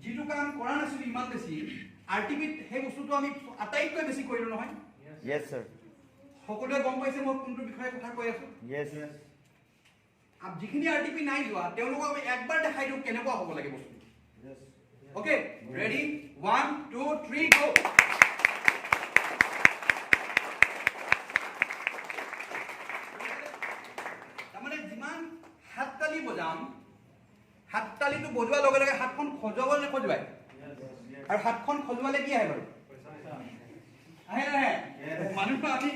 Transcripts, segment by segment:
যিটো কাম কৰা নাছিল ইমান বেছি আৰটিপিত সেই বস্তুটো আমি আটাইতকৈ বেছি কৰিলো নহয় Yes, sir. সকলোৱে গম পাইছে মই কোনটো বিষয়ে কথা কৈ আছো Yes, yes. আপ যিখিনি আৰটিপি নাই যোৱা তেওঁলোকক আমি একবাৰ দেখাই দিওঁ কেনেকুৱা হ'ব লাগে বস্তু Yes. ওকে ৰেডি 1 2 3 গো তাৰমানে যিমান হাততালি বজাম হাততালিটো বজোৱাৰ লগে লগে হাতখন খজুৱাব নে খজুৱাই আৰু হাতখন খজুৱালে কি আহে বাৰু আহে নাহে মানুহ আমি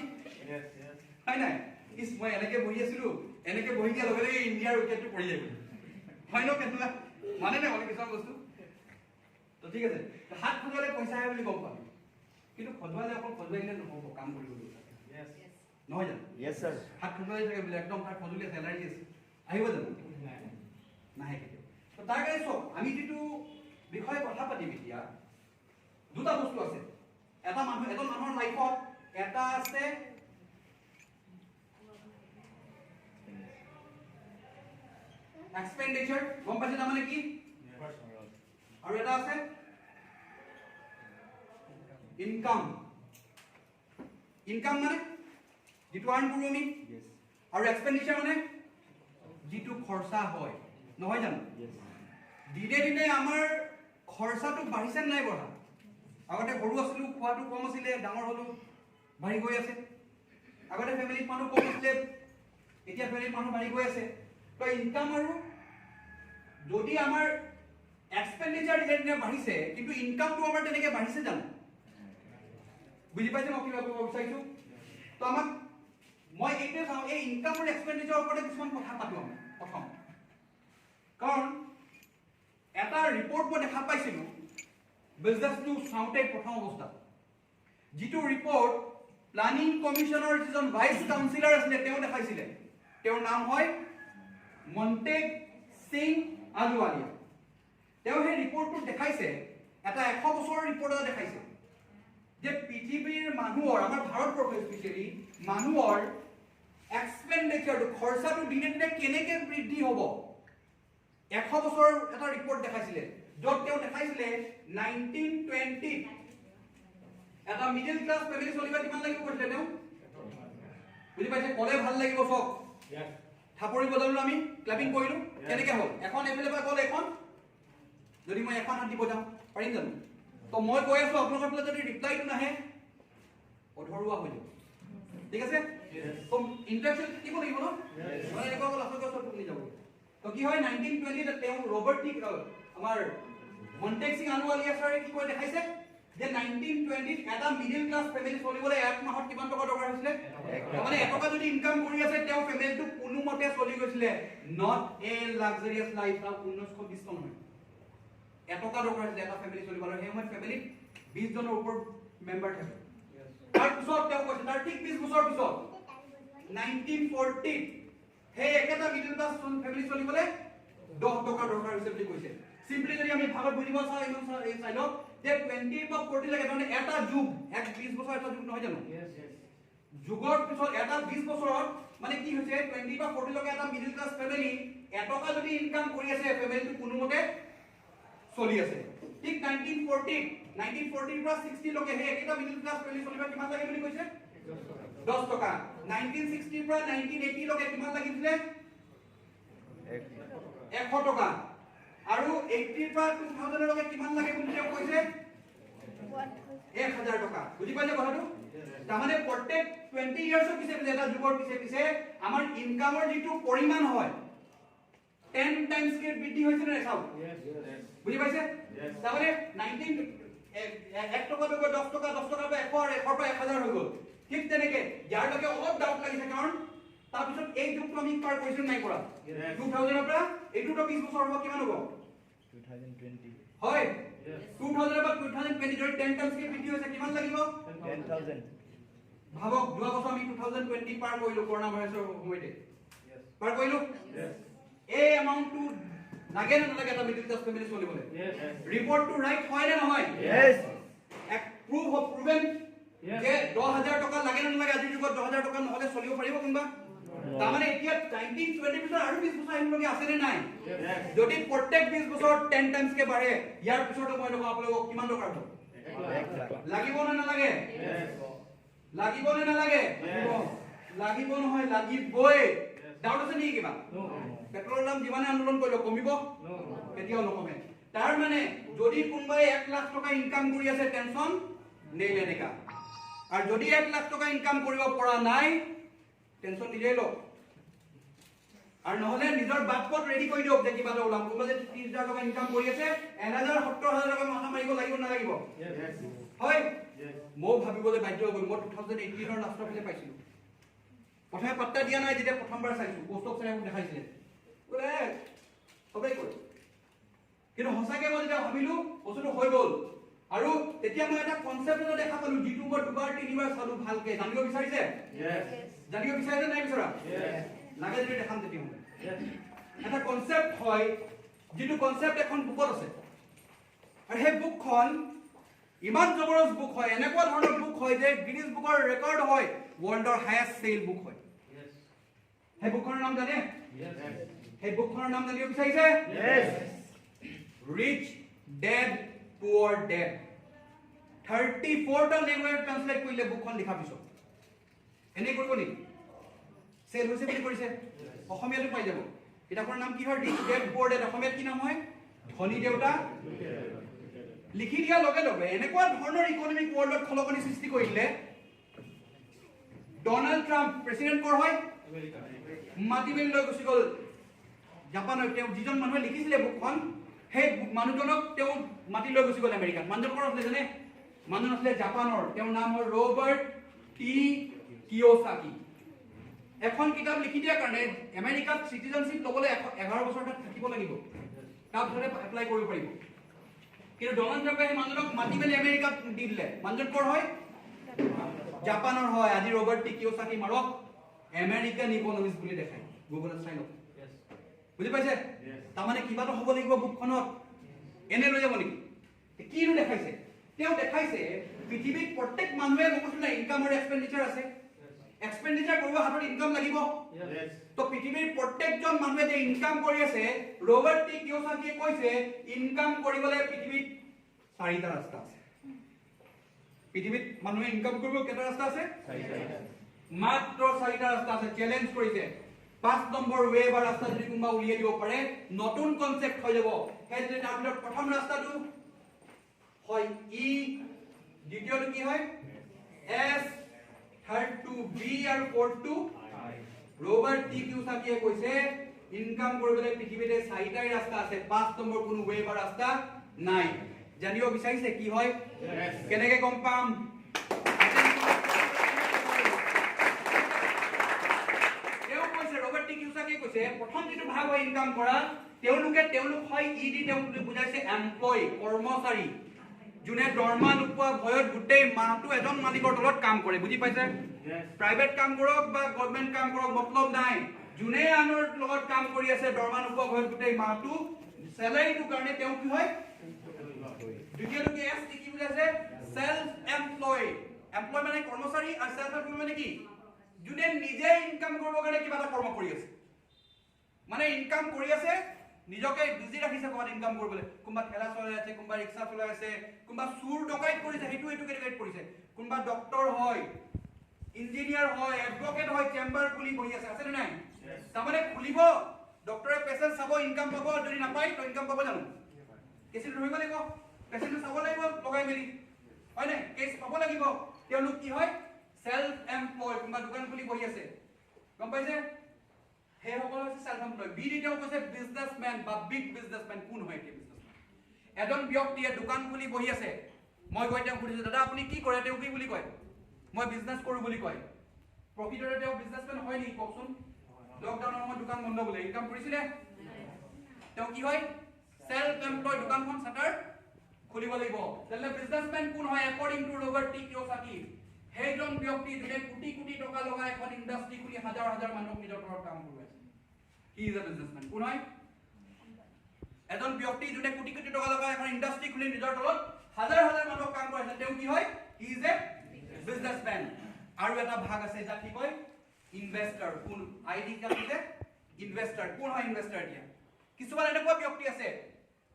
হয় নাই ইস মই এনেকে বহি আছিলো এনেকে বহি দিয়া লগে লগে ইণ্ডিয়াৰ উইকেটটো পৰি যায় হয় ন কেনেকুৱা মানে নে মানে কিছুমান বস্তু তো ঠিক আছে হাত খজুৱালে পইচা আহে বুলি গম পাম কিন্তু খজুৱালে অকল খজুৱাইলে নহ'ব কাম কৰিবলৈ নহয় জানো Yes, sir. হাত খজুৱাই থাকে বোলে একদম হাত খজুলি আছে এলাৰ্জি আছে আহিব জানো নাহে কেতিয়াও তো তাৰ কাৰণে চাওক আমি যিটো বিষয়ে কথা পাতিম এতিয়া দুটা বস্তু আছে এটা মানুহ এজন মানুহৰ লাইফত এটা আছে এক্সপেন্ডিচাৰ গম পাইছে না মানে কি আৰু এটা আছে ইনকাম ইনকাম মানে যেটো আৰ্ন কৰো আমি আৰু এক্সপেন্ডিচাৰ মানে যেটো খৰচা হয় নহয় জানো দিনে দিনে আমাৰ খৰচাটো বাঢ়িছে নাই বঢ়া আগতে সৰু আছিলো খোৱাটো কম আছিলে ডাঙৰ হলো বাঢ়ি গৈ আছে আগতে ফ্যামিলিত মানুহ কম আছিলে এতিয়া ফ্যামিলিত মানুহ বাঢ়ি গৈ আছে তো ইনকাম আৰু যদি আমাৰ এক্সপেন্ডিচাৰ দিনে বাঢ়িছে কিন্তু ইনকামটো আমাৰ তেনেকে বাঢ়িছে জানো বুজি পাইছে মই কি ক'ব বিচাৰিছো তো আমাক মই এইটো চাওঁ এই ইনকাম আৰু এক্সপেন্ডিচাৰৰ ওপৰত কিছুমান কথা পাতো আমি প্ৰথম কাৰণ এটা ৰিপৰ্ট মই দেখা পাইছিলো বিজনেছটো চাওঁতে প্ৰথম অৱস্থাত যিটো ৰিপৰ্ট প্লানিং কমিশনৰ যিজন ভাইচ কাউন্সিলৰ আছিলে তেওঁ দেখাইছিলে তেওঁৰ নাম হয় মন্টেগ সিং আলুৱালিয়া তেওঁ সেই ৰিপৰ্টটো দেখাইছে এটা 100 বছৰৰ ৰিপৰ্ট এটা দেখাইছে যে পৃথিৱীৰ মানুহৰ আমাৰ ভাৰতবৰ্ষ স্পেচিয়েলি মানুহৰ এক্সপেন্ডিচাৰটো খৰচাটো দিনে দিনে কেনেকৈ বৃদ্ধি হ'ব 100 বছৰৰ এটা ৰিপৰ্ট দেখাইছিলে য'ত তেওঁ দেখাইছিলে 1920 এটা মিডল ক্লাছ ফ্যামিলি চলিবা কিমান লাগিব কৈছিলে তেওঁ বুজি পাইছে ক'লে ভাল লাগিব সব থাপৰি বজালো আমি ক্লাপিং কৰিলো কেনেকৈ হ'ল এখন এফালে পৰা গ'ল এখন যদি মই এখন হাত দিব যাওঁ পাৰিম জানো তো মই কৈ আছো আপোনালোকৰ ফালে যদি ৰিপ্লাইটো নাহে অধৰুৱা হৈ যাব ঠিক আছে তো ইন্টাৰেকচন দিব লাগিব ন মানে এনেকুৱা গ'ল আপোনালোকৰ ওচৰত শুনি যাব তো কি হয় 1920 তেওঁ ৰবাৰ্ট টি আমাৰ মন্টেগ সিং আলুৱালিয়া ছাৰে কি কৈ দেখাইছে যে 1920 এটা মিডল ক্লাছ ফ্যামিলি চলিবলৈ এক মাহত কিমান টকা দৰকাৰ হৈছিলে মানে এটকা যদি ইনকাম কৰি আছে তেওঁ ফ্যামিলিটো কোনোমতে চলি গৈছিলে নট এ লাক্সাৰিয়াছ লাইফ না 1920 চন হয় এটকা দৰকাৰ হৈছিলে এটা ফ্যামিলি চলিবলৈ সেই সময়ত ফ্যামিলিত 20 জনৰ ওপৰ মেম্বাৰ থাকে তাৰ পিছত তেওঁ কৈছে তাৰ ঠিক 20 বছৰ পিছত 1940 সেই একেটা মিডল ক্লাছ ফ্যামিলি চলিবলৈ 10 টকা দৰকাৰ হৈছে বুলি কৈছে সিম্পলি যদি আমি ভাগত বুজিব চাওঁ এই চাইডত যে 20 বা 40 লাগে মানে এটা যুগ এক 20 বছৰ এটা যুগ নহয় জানো যুগৰ পিছত এটা 20 বছৰত মানে কি হৈছে 20 বা 40 লগে এটা মিডল ক্লাছ ফ্যামিলি এটকা যদি ইনকাম কৰি আছে ফ্যামিলিটো কোনোমতে চলি আছে ঠিক 1940 পৰা 60 লগে হে এটা মিডল ক্লাছ ফ্যামিলি চলিবা কিমান লাগে বুলি কৈছে 10 টকা 1960 পৰা 1980 লগে কিমান লাগিছিলে 100 টকা আৰু 80 পৰা 2000 লগে কিমান লাগে বুলি তেওঁ কৈছে 1000 টকা বুজি পাইছে কথাটো তাৰমানে প্ৰত্যেক 20 ইয়াৰ্ছৰ পিছে পিছে এটা যুগৰ পিছে পিছে আমাৰ ইনকামৰ যিটো পৰিমাণ হয় 10 টাইমছ কে বৃদ্ধি হৈছে নে চাও বুজি পাইছে তাৰমানে 19 1 টকা ਤੋਂ 10 টকা 10 টকা পৰা 100 100 পৰা 1000 হৈ গ'ল ঠিক তেনেকে ইয়াৰ লগে অলপ ডাউট লাগিছে কাৰণ তাৰপিছত এই যুগটো আমি পাৰ কৰিছো নাই কৰা 2000 পৰা এইটো 20 বছৰ হ'ব কিমান হ'ব 2020 হয় 2000 বা 2020 যদি 10 টাইমছ কে বৃদ্ধি হৈছে কিমান লাগিব 10,000 ভাবক যোৱা বছৰ আমি 2020 পাৰ কৰিলো কৰোনা ভাইৰাছৰ সময়তে পাৰ কৰিলো এই এমাউন্টটো লাগে না নালাগে এটা মিডল ক্লাছ ফ্যামিলি চলিবলৈ ৰিপৰ্টটো ৰাইট হয় না নহয় এক প্ৰুভ অফ প্ৰুভেন যে 10000 টকা লাগে না নালাগে আজিৰ যুগত 10000 টকা নহলে চলিব পাৰিব কোনবা তাৰমানে এতিয়া 19-20 বছৰ আৰু 20 বছৰ আহিবলগীয়া আছে নে নাই যদি প্ৰত্যেক 20 বছৰ 10 টাইমছ কে বাঢ়ে ইয়াৰ পিছতো মই নকওঁ আপোনালোকক কিমান টকা হ'ব লাগিব নে নালাগে লাগিব নে নালাগে লাগিব নহয় লাগিবই ডাউট আছে নেকি কিবা পেট্ৰলৰ দাম যিমানে আন্দোলন কৰিলে কমিব কেতিয়াও নকমে তাৰ মানে যদি কোনোবাই 1 লাখ টকা ইনকাম কৰি আছে টেনচন নেই লেনে কা আৰু যদি 1 লাখ টকা ইনকাম কৰিব পৰা নাই টেনচন নিজেই লওক আৰু নহলে নিজৰ বাটপথ ৰেডি কৰি দিয়ক যে কিবা এটা ওলাম কোনোবা যে 30,000 টকা ইনকাম কৰি আছে 1,000 70,000 টকা মাথা মাৰিব লাগিব নালাগিব হয় মই ভাবিবলৈ বাধ্য হৈ গ'লো মই 2018 ৰ লাষ্টৰ ফালে পাইছিলো প্ৰথমে পাত্তা দিয়া নাই যেতিয়া প্ৰথমবাৰ চাইছো পোষ্ট অফ চাই দেখাইছিলে বোলে সবেই কৈ কিন্তু সঁচাকৈ মই যেতিয়া ভাবিলো বস্তুটো হৈ গ'ল আৰু তেতিয়া মই এটা কনসেপ্ট এটা দেখা পালো যিটো মই দুবাৰ তিনিবাৰ চালো ভালকে জানিব বিচাৰিছে জানিব বিচাৰিছে নাই বিচৰা লাগে যদি দেখাম তেতিয়া এটা কনসেপ্ট হয় যিটো কনসেপ্ট এখন বুকত আছে আৰু সেই বুকখন ইমান জবৰদস্ত বুক হয় এনেকুৱা ধৰণৰ বুক হয় যে গিনিজ বুকৰ ৰেকৰ্ড হয় ৱৰ্ল্ডৰ হাইয়েষ্ট সেল বুক হয় সেই বুকখনৰ নাম জানে সেই বুকখনৰ নাম জানিব বিচাৰিছে ৰিচ ডেড পুৱাৰ ডেড 34টা ল্যাঙ্গুৱেজ ট্ৰান্সলেট কৰিলে বুকখন লিখা পিছত এনে কৰিব নেকি সেল হৈছে বুলি কৰিছে অসমীয়াটো পাই যাব কিতাপৰ নাম কি হয় ৰিচ ডেড পুৱাৰ ডেড অসমীয়াত কি নাম হয় ধনী দেউতা লিখি দিয়া লগে লগে এনেকুৱা ধৰণৰ ইকোনমিক ৱৰ্ল্ডত খলকনি সৃষ্টি কৰিলে ডোনাল্ড ট্ৰাম্প প্ৰেসিডেন্ট কৰ হয় মাটি মেলি লৈ গুচি গ'ল জাপানৰ তেওঁ যিজন মানুহে লিখিছিলে বুকখন সেই মানুহজনক তেওঁ মাটি লৈ গুচি গ'ল আমেৰিকাত মানুহজন কৰ আছিলে জানে মানুহ আছিলে জাপানৰ তেওঁৰ নাম হ'ল ৰবাৰ্ট টি কিয়োসাকি এখন কিতাপ লিখি দিয়াৰ কাৰণে আমেৰিকাত সিটিজেনশিপ ল'বলৈ 11 বছৰ তাত থাকিব লাগিব তাৰপিছত এপ্লাই কৰিব পাৰিব কিন্তু ডোনাল্ড ট্ৰাম্পে মানুহজনক মাটি মেলি আমেৰিকাত দি দিলে মানুহজন কৰ হয় জাপানৰ হয় আজি ৰবাৰ্ট টি কিয়োসাকি মাৰক আমেৰিকান ইকোনমিক্স বুলি দেখায় গুগলত চাই লওক বুজি পাইছে তাৰমানে কিবাটো হ'ব লাগিব বুকখনত এনে লৈ যাব নেকি কিনো দেখাইছে তেওঁ দেখাইছে পৃথিৱীত প্ৰত্যেক মানুহে কৈছিল না ইনকাম আৰু এক্সপেন্ডিচাৰ আছে এক্সপেন্ডিচাৰ কৰিব হাতত ইনকাম লাগিব তো পৃথিৱীৰ প্ৰত্যেকজন মানুহে যে ইনকাম কৰি আছে ৰবাৰ্ট টি কিয়োসাকিয়ে কৈছে ইনকাম কৰিবলৈ পৃথিৱীত 4টা ৰাস্তা আছে পৃথিৱীত মানুহে ইনকাম কৰিব কেইটা ৰাস্তা আছে মাত্ৰ 4টা ৰাস্তা আছে চ্যালেঞ্জ কৰিছে 5 নম্বৰ ৱে বা ৰাস্তা যদি কোনোবা উলিয়াই দিব পাৰে নতুন কনসেপ্ট হৈ যাব সেই যে তাৰ ভিতৰত প্ৰথম ৰাস্তাটো হয় ই দ্বিতীয়টো কি হয় এস থাৰ্ড টু বি আৰু ফৰ্থ টু ৰবাৰ্ট টি কিয়োসাকিয়ে কৈছে ইনকাম কৰিবলৈ পৃথিৱীতে 4টাই ৰাস্তা আছে 5 নম্বৰ কোনো ৱে বা ৰাস্তা নাই জানিব বিচাৰিছে কি হয় কেনেকৈ গম পাম প্ৰথম যেটো ভাগ হয় ইনকাম কৰা তেওঁলোক হয় ইডি তেওঁলোক বুজাইছে এমপ্লয় কৰ্মচাৰী যোনে দৰমহা নোপোৱা ভয়ত গোটেই মাহটো এজন মালিকৰ তলত কাম কৰে বুজি পাইছে প্ৰাইভেট কাম কৰক বা গভৰ্ণমেণ্ট কাম কৰক মতলব নাই যোনে আনৰ লগত কাম কৰি আছে দৰমহা নোপোৱা ভয়ত গোটেই মাহটো স্যালাৰিটো কাৰণে তেওঁ কি হয় দ্বিতীয়টো কি এছ কি বুজাইছে সেলফ এমপ্লয় এমপ্লয় মানে কৰ্মচাৰী আৰু সেলফ এমপ্লয় মানে কি যোনে নিজে ইনকাম কৰিব কাৰণে কিবা এটা কৰ্ম কৰি আছে মানে ইনকাম কৰি আছে নিজকে বিজি ৰাখিছে কোন ইনকাম কৰিবলৈ কোনবা ঠেলা চলাই আছে কোনবা ৰিক্সা চলাই আছে কোনবা চুৰ ডকাইত কৰিছে হেতু কেটেগৰীত পৰিছে কোনবা ডক্টৰ হয় ইঞ্জিনিয়াৰ হয় এডভোকেট হয় চেম্বাৰ খুলি বহি আছে নে নাই তাৰমানে খুলিব ডক্টৰে পেশেন্ট চাব ইনকাম পাব যদি নাপায় তো ইনকাম পাব জানো কেছটো ধৰিব লাগিব পেশেন্ট চাব লাগিব লগাই মেলি হয় নে কেছ পাব লাগিব তেওঁলোক কি হয় সেলফ এমপ্লয় কোনবা দোকান খুলি বহি আছে গম পাইছে হে সকল হৈছে সেলফ এমপ্লয় বি দিতেও কৈছে বিজনেসম্যান বা বিগ বিজনেসম্যান কোন হয় কি বিজনেসম্যান এজন ব্যক্তিয়ে দোকান খুলি বহি আছে মই গৈ তেওঁ সুধিছো দাদা আপুনি কি কৰে তেওঁ কি বুলি কয় মই বিজনেস কৰো বুলি কয় প্ৰকৃততে তেওঁ বিজনেসম্যান হয় নি কওকচোন লকডাউনৰ সময়ত দোকান বন্ধ বোলে ইনকাম কৰিছিলে তেওঁ কি হয় সেলফ এমপ্লয় দোকানখন শাটাৰ খুলিব লাগিব তেলে বিজনেসম্যান কোন হয় একৰ্ডিং টু ৰবাৰ্ট টি কিয়োসাকি হেজন ব্যক্তি যোনে কোটি কোটি টকা লগাই এখন ইন্ডাস্ট্ৰি খুলি হাজাৰ হাজাৰ মানুহক নিজৰ ঘৰত কাম কৰোৱাইছে হি ইজ আ বিজনেসম্যান কোন হয় এজন ব্যক্তি যোনে কোটি কোটি টকা লগাই এখন ইন্ডাস্ট্ৰি খুলি নিজৰ তলত হাজাৰ হাজাৰ মানুহক কাম কৰাইছে তেওঁ কি হয় হি ইজ এ বিজনেসম্যান আৰু এটা ভাগ আছে যাক কি কয় ইনভেস্টাৰ কোন আইডি কাছে ইনভেস্টাৰ কোন হয় ইনভেস্টাৰ দিয়া কিছুমান এনেকুৱা ব্যক্তি আছে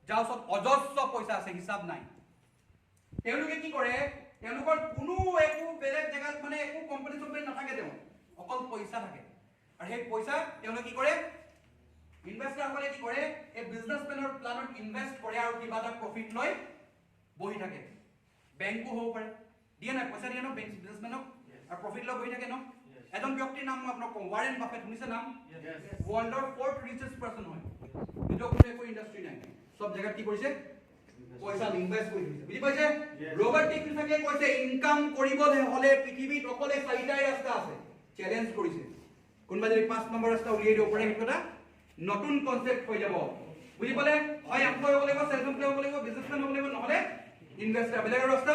যাৰ ওচৰত অজস্ৰ পইচা আছে হিচাপ নাই তেওঁলোকে কি কৰে তেওঁলোকৰ কোনো একো বেলেগ জায়গাত মানে একো কোম্পানী নাথাকে তেওঁ অকল পইচা থাকে আৰু সেই পইচা তেওঁলোকে কি কৰে ইনভেস্টাৰ সকলে কি কৰে এই বিজনেছমেনৰ প্লানত ইনভেস্ট কৰে আৰু কিবা এটা প্ৰফিট লৈ বহি থাকে বেংকো হ'ব পাৰে দিয়ে নাই পইচা দিয়ে ন বিজনেছমেনক আৰু প্ৰফিট লৈ বহি থাকে ন এজন ব্যক্তিৰ নাম মই আপোনাক কওঁ ৱাৰেন বাফেট শুনিছে নাম ৱৰ্ল্ডৰ 4th richest person হয় কিন্তু কোনো একো ইণ্ডাষ্ট্ৰি নাই সব জায়গাত কি কৰিছে পইচা ইনভেস্ট কৰি দিছে বুজি পাইছে ৰবাৰ্ট টি কিফাকে কৈছে ইনকাম কৰিবলৈ হলে পৃথিৱীত অকলে চাৰিটাই ৰাস্তা আছে চ্যালেঞ্জ কৰিছে কোনবা যদি 5 নম্বৰ ৰাস্তা উলিয়াই দিব পাৰে সেইটো এটা নতুন কনসেপ্ট হৈ যাব বুজি পালে হয় এমপ্লয় হ'ব লাগিব সেলফ এমপ্লয় হ'ব লাগিব বিজনেছম্যান হ'ব লাগিব নহলে ইনভেস্টাৰ বেলেগ ৰাস্তা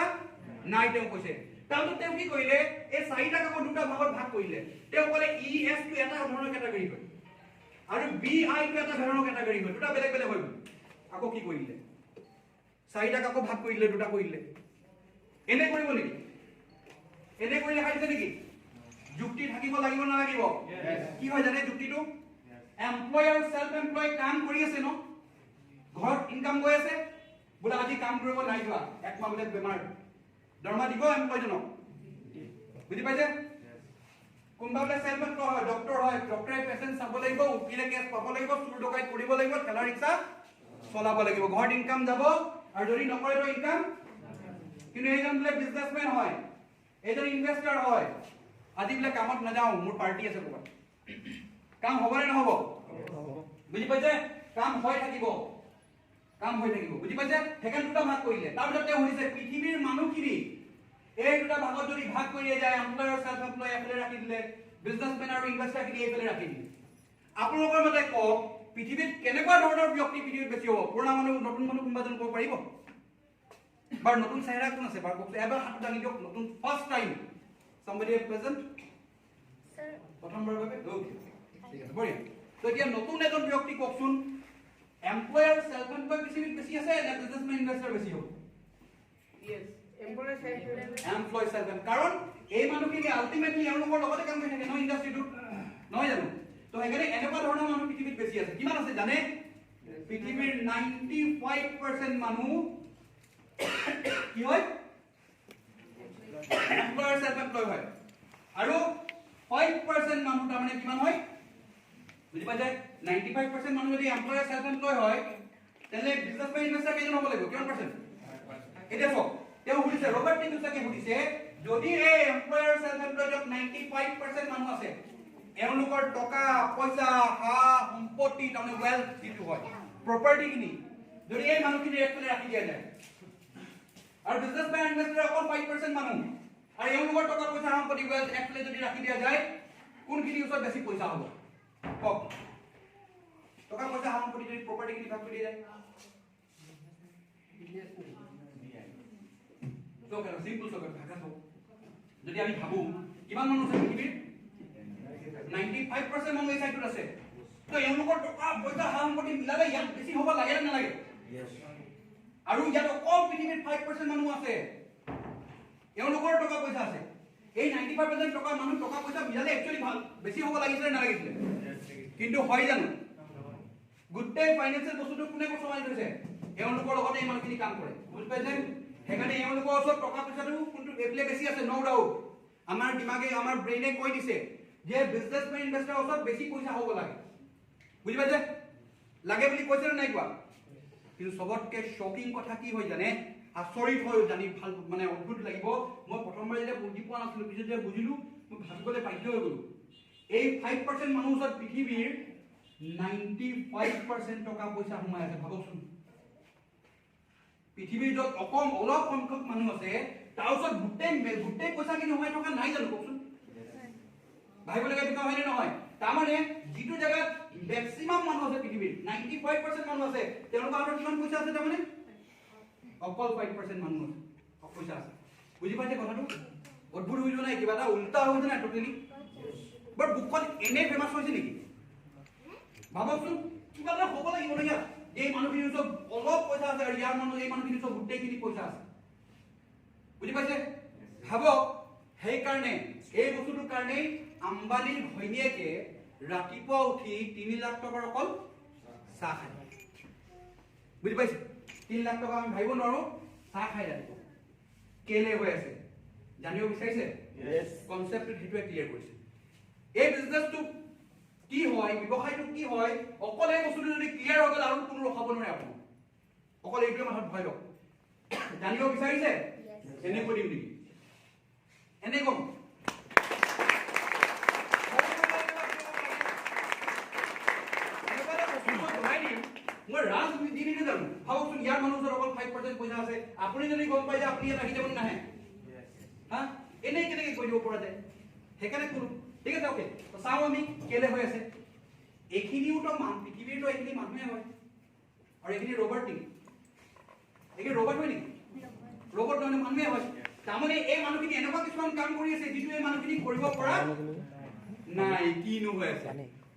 নাই তেওঁ কৈছে তাৰপিছত তেওঁ কি কৰিলে এই চাৰিটা কাম দুটা ভাগত ভাগ কৰিলে তেওঁ ক'লে ইএস টো এটা ধৰণৰ কেটাগৰী হয় আৰু বিআই টো এটা ধৰণৰ কেটাগৰী হয় দুটা বেলেগ বেলেগ হৈ গ'ল আকৌ কি কৰিলে চাৰিটা কাকো ভাগ কৰিলে দুটা কৰিলে এনে কৰিব নেকি এনে কৰিলে খাইছে নেকি যুক্তি থাকিব লাগিব না লাগিব কি হয় জানে যুক্তিটো এমপ্লয় আৰু সেলফ এমপ্লয় কাম কৰি আছে ন ঘৰত ইনকাম গৈ আছে বোলে আজি কাম কৰিব নাই যোৱা এক মাহ বোলে বেমাৰ দৰমহা দিব এমপ্লয়জনক বুজি পাইছে কোনবা বোলে সেলফ এমপ্লয় হয় ডক্টৰে পেশেন্ট চাব লাগিব উকিলে কেছ পাব লাগিব চুৰ ডকাইত কৰিব লাগিব ঠেলা ৰিক্সা চলাব লাগিব ঘৰত ইনকাম যাব আৰু যদি নকৰে তো ইনকাম কিন্তু এইজন বোলে বিজনেছমেন হয় এইজন ইনভেস্টাৰ হয় আজি বোলে কামত নাযাওঁ মোৰ পাৰ্টি আছে ক'ৰবাত কাম হ'ব নে নহ'ব বুজি পাইছে কাম হৈ থাকিব বুজি পাইছে সেইকাৰণে দুটা ভাগ কৰিলে তাৰপিছত তেওঁ শুনিছে পৃথিৱীৰ মানুহখিনি এই দুটা ভাগত যদি ভাগ কৰি যায় এমপ্লয় আৰু সেলফ এমপ্লয় এফালে ৰাখি দিলে বিজনেছমেন আৰু ইনভেস্টাৰখিনি এইফালে ৰাখি দিলে আপোনালোকৰ মতে কওক পৃথিৱীত কেনেকুৱা ধৰণৰ ব্যক্তি পৃথিৱীত বেছি হ'ব পুৰণা মানুহ নতুন মানুহ কোনোবাজন ক'ব পাৰিব বাৰ নতুন চেহেৰা কোন আছে বাৰ কওকচোন এবাৰ হাত দাঙি দিয়ক নতুন first time somebody is present sir প্ৰথমবাৰৰ বাবে ঠিক আছে বঢ়িয়া তো এতিয়া নতুন এজন ব্যক্তি কওকচোন এমপ্লয়াৰ সেলফ এমপ্লয় পৃথিৱীত বেছি আছে নে বিজনেছমেন ইনভেস্টাৰ বেছি হ'ব yes এমপ্লয়াৰ সেলফ কাৰণ এই মানুহখিনি আলটিমেটলি এওঁলোকৰ লগতে কাম কৰি থাকে ন ইণ্ডাষ্ট্ৰিটো নহয় জানো তো সেইকাৰণে এনেকুৱা ধৰণৰ মানুহ পৃথিৱীত বেছি আছে কিমান আছে জানে পৃথিৱীৰ 95% মানুহ কি হয় এমপ্লয়াৰ সেলফ এমপ্লয় হয় আৰু 5% মানুহ তাৰ মানে কিমান হয় বুজি পাইছে 95% মানুহ যদি এমপ্লয়াৰ সেলফ এমপ্লয় হয় তেলে বিজনেছমেন ইনভেস্টাৰ কেজন হ'ব লাগিব কিমান পাৰ্সেন্ট এটা সব তেওঁ সুধিছে ৰবাৰ্ট টি কিফাকে সুধিছে যদি এই এমপ্লয়াৰ সেলফ এমপ্লয়ত 95% মানুহ আছে এওঁলোকৰ টকা পইচা হা সম্পত্তি তাৰমানে ওয়েলথ যিটো হয় প্ৰপাৰ্টি কিনি যদি এই মানুহখিনি একফালে ৰাখি দিয়া যায় আৰু বিজনেছমেন ইনভেস্টাৰ অকল 5% মানুহ আৰু এওঁলোকৰ টকা পইচা সম্পত্তি ওয়েলথ একফালে যদি ৰাখি দিয়া যায় কোনখিনি ওচৰত বেছি পইচা হ'ব কওক টকা পইচা সম্পত্তি যদি প্ৰপাৰ্টি কিনি ভাগ কৰি দিয়া যায় তো কেন সিম্পল সব ভাগা সব যদি আমি ভাবো কিমান মানুহ আছে পৃথিৱীৰ 95% মানুহ এই সাইডত আছে তো এওঁলোকৰ টকা পইচা সম্পত্তি মিলালে ইয়াত বেছি হ'ব লাগে নে নালাগে আৰু ইয়াত অকল পৃথিৱীৰ 5% মানুহ আছে এওঁলোকৰ টকা পইচা আছে এই 95% টকা মানুহ টকা পইচা মিলালে একচুয়ালি ভাল বেছি হ'ব লাগিছিল না লাগিছিল কিন্তু হয় জানো গোটেই ফাইনান্সিয়েল বস্তুটো কোনে চলাই থৈছে এওঁলোকৰ লগতে এই মানুহখিনি কাম কৰে বুজি পাইছে সেইকাৰণে এওঁলোকৰ ওচৰত টকা পইচাটো কোনটো এফলে বেছি আছে নো ডাউট আমাৰ দিমাগে আমাৰ ব্ৰেইনে কৈ দিছে যে বিজনেছমেন ইনভেস্টাৰ ওচৰত বেছি পইচা হ'ব লাগে বুজি পাইছে লাগে বুলি কৈছে নাই কোৱা কিন্তু সবতকে শকিং কথা কি হয় জানে আচৰিত হয় জানি ভাল মানে অদ্ভুত লাগিব মই প্ৰথমবাৰ যেতিয়া বুজি পোৱা নাছিলো পিছত যেতিয়া বুজিলো মই ভাবিবলৈ বাধ্য হৈ গলো এই 5% মানুহ ওচৰত পৃথিৱীৰ 95% টকা পইচা সোমাই আছে ভাবকচোন পৃথিৱীৰ যত অকম অলপ সংখ্যক মানুহ আছে তাৰ ওচৰত গোটেই পইচাখিনি সোমাই থকা নাই জানো কওকচোন ভাবিবলৈ গৈ হয় নে নহয় তাৰমানে যিটো জায়গাত ম্যাক্সিমাম মানুহ আছে পৃথিৱীৰ 95% মানুহ আছে তেওঁলোকৰ হাতত কিমান পইচা আছে তাৰমানে অকল 5% মানুহ আছে পইচা আছে বুজি পাইছে কথাটো অদ্ভুত হৈ যোৱা নাই কিবা এটা উল্টা হৈ যোৱা নাই টোটেলি বাট বুকখন এনে ফেমাস হৈছে নেকি ভাবকচোন কিবা এটা হ'ব লাগিব ন ইয়াত এই মানুহখিনিৰ ওচৰত অলপ পইচা আছে আৰু ইয়াৰ মানুহ এই মানুহখিনিৰ ওচৰত গোটেইখিনি পইচা আছে বুজি পাইছে ভাবক সেইকাৰণে এই বস্তুটোৰ কাৰণে আম্বানীৰ ঘৈণীয়েকে ৰাতিপুৱা উঠি 3 লাখ টকাৰ অকল চাহ খায় বুজি পাইছে 3 লাখ টকা আমি ভাবিব নোৱাৰো চাহ খাই ৰাতিপুৱা কেলে হৈ আছে জানিব বিচাৰিছে Yes. কনসেপ্ট হেতুৱে ক্লিয়াৰ কৰিছে এই বিজনেছটো কি হয় ব্যৱসায়টো কি হয় অকল এই বস্তুটো যদি ক্লিয়াৰ হৈ গ'ল আৰু কোনো ৰখাব নোৱাৰে আপুনি অকল এইটোৱে মাথাত ভয় লওক জানিব বিচাৰিছে এনে কৈ দিম নেকি এনে কম মই ৰাজনীতি দি জানো ভাবকচোন ইয়াৰ মানুহৰ অকল 5% পইচা আছে আপুনি যদি গম পাই যে আপুনি ইয়াত আহি যাব নাহে হা এনে কেনেকৈ কৈ দিব পৰা যায় সেইকাৰণে কোনো ঠিক আছে ওকে তো চাও আমি কেলে হৈ আছে এইখিনিও তো পৃথিৱীৰ তো এইখিনি মানুহে হয় আৰু এইখিনি ৰবট নেকি এইখিনি ৰবট হয় নেকি ৰবট নহয় মানুহে হয় তাৰমানে এই মানুহখিনি এনেকুৱা কিছুমান কাম কৰি আছে যিটো এই মানুহখিনি কৰিব পৰা নাই কিনো হৈ আছে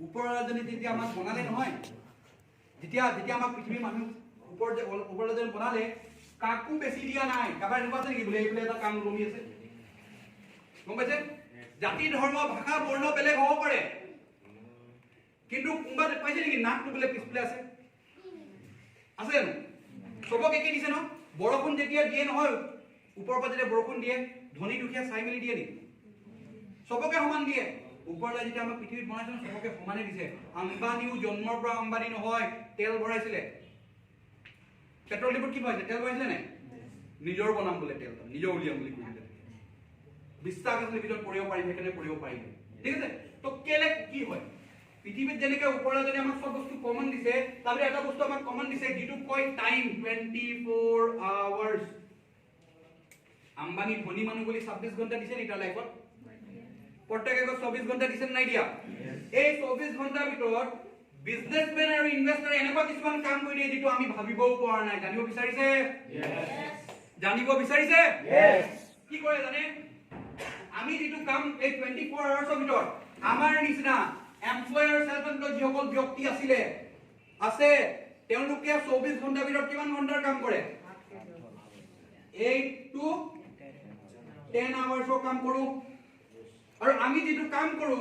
ওপৰজনী যেতিয়া আমাক বনালে নহয় যেতিয়া আমাক পৃথিৱীৰ মানুহ ওপৰজনী বনালে কাকো বেছি দিয়া নাই কাবাৰ এনেকুৱা আছে নেকি বোলে এইবোলে এটা কাম ৰমি আছে গম পাইছে জাতি ধৰ্ম ভাষা বৰ্ণ বেলেগ হ'ব পাৰে কিন্তু কোনবা পাইছে নেকি নাকটো বোলে পিছফালে আছে আছে জানো চবক একে দিছে ন বৰষুণ যেতিয়া দিয়ে নহয় ওপৰৰ পৰা যেতিয়া বৰষুণ দিয়ে ধনী দুখীয়া চাই মেলি দিয়ে নেকি চবকে সমান দিয়ে ওপৰলৈ যেতিয়া আমাক পৃথিৱীত বনাইছে চবকে সমানে দিছে আম্বানীও জন্মৰ পৰা আম্বানী নহয় তেল ভৰাইছিলে পেট্ৰল ডিপুত কি ভৰাইছে তেল ভৰাইছিলে নাই নিজৰ বনাম বোলে তেল নিজৰ উলিয়াম বুলি কৈছিলে বিশ্বাস আছে ভিতৰত কৰিব পাৰিম সেইকাৰণে কৰিব পাৰিম ঠিক আছে তো কেলে কি হয় পৃথিৱীত যেনেকৈ ওপৰলৈ যদি আমাক সব বস্তু কমন দিছে তাৰপৰা এটা বস্তু আমাক কমন দিছে যিটো কয় টাইম 24 আৱাৰ্ছ আম্বানী ধনী মানুহ বুলি 26 ঘণ্টা দিছে নি তাৰ লাইফত প্ৰত্যেকে 24 ঘণ্টা দিছে নাই দিয়া এই 24 ঘণ্টাৰ ভিতৰত বিজনেছমেন আৰু ইনভেষ্টৰ এনেকুৱা কিছুমান কাম কৰি দিয়ে যিটো আমি ভাবিবও পৰা নাই জানিব বিচাৰিছে জানিব বিচাৰিছে কি কৰে জানে আমি যিটো কাম এই 24 আৱাৰ্ছৰ ভিতৰত আমাৰ নিচিনা এমপ্লয়াৰ সেলফ এমপ্লয়েড যিসকল ব্যক্তি আছে তেওঁলোকে 24 ঘণ্টাৰ ভিতৰত কিমান ঘণ্টাৰ কাম কৰে 8 to 10 আৱাৰ্ছৰ কাম কৰো আৰু আমি যিটো কাম কৰো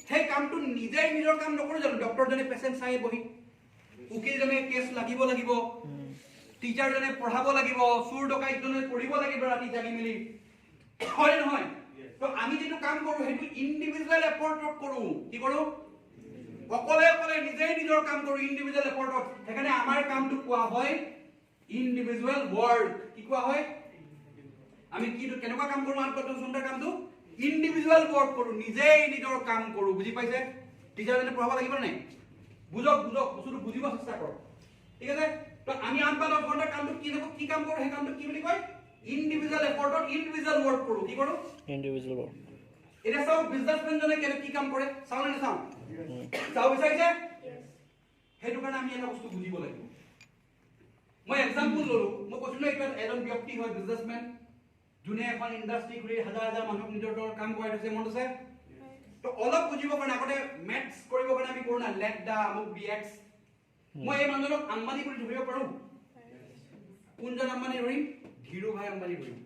সেই কামটো নিজেই নিজৰ কাম নকৰো জানো ডক্টৰজনে পেশেন্ট চাই বহি উকিলজনে কেছ লাগিব টিচাৰজনে পঢ়াব লাগিব চুৰ ডকাইতজনে পঢ়িব লাগিব ৰাতি জাগি মেলি হয় নহয় তো আমি যেটো কাম কৰো হেতু ইন্ডিভিজুয়াল এফৰ্টত কৰো কি কৰো অকলে নিজেই নিজৰ কাম কৰো ইন্ডিভিজুয়াল এফৰ্টত সেইকাৰণে আমাৰ কামটো কোৱা হয় ইন্ডিভিজুয়াল ওয়াৰ্ক কি কোৱা হয় আমি কি কেনেকুৱা কাম কৰো আনকত সুন্দৰ কামটো ইন্ডিভিজুয়াল ওয়াৰ্ক কৰো নিজেই নিজৰ কাম কৰো বুজি পাইছে টিচাৰজনে পঢ়াব লাগিব নাই বুজক বস্তুটো বুজিব চেষ্টা কৰক ঠিক আছে তো আমি আনকত ঘণ্টা কামটো কি কাম কৰো সেই কামটো কি বুলি কয় ইন্ডিভিজুয়াল এফৰ্টত ইন্ডিভিজুয়াল ওয়াৰ্ক কৰো কি কৰো ইন্ডিভিজুয়াল ওয়াৰ্ক এটা সব বিজনেসম্যান জনে কেনে কি কাম কৰে চাও না চাও চাও বিচাৰিছে হেতু কাৰণে আমি এটা বস্তু বুজিব লাগিব মই এক্সাম্পল ললো মই কৈছিলো এটা এজন ব্যক্তি হয় বিজনেসম্যান জুনে এখন ইন্ডাস্ট্ৰি কৰি হাজাৰ মানুহ নিজৰ কাম কৰাই থৈছে মনত আছে তো অলপ বুজিব কাৰণে আগতে ম্যাথছ কৰিব কাৰণে আমি কৰো না লেট দা মোক বিএক্স মই এই মানুহক আম্বানী কৰি ধৰিব পাৰো কোনজন আম্বানী ধৰিম ধীৰুভাই আম্বানী ধৰিম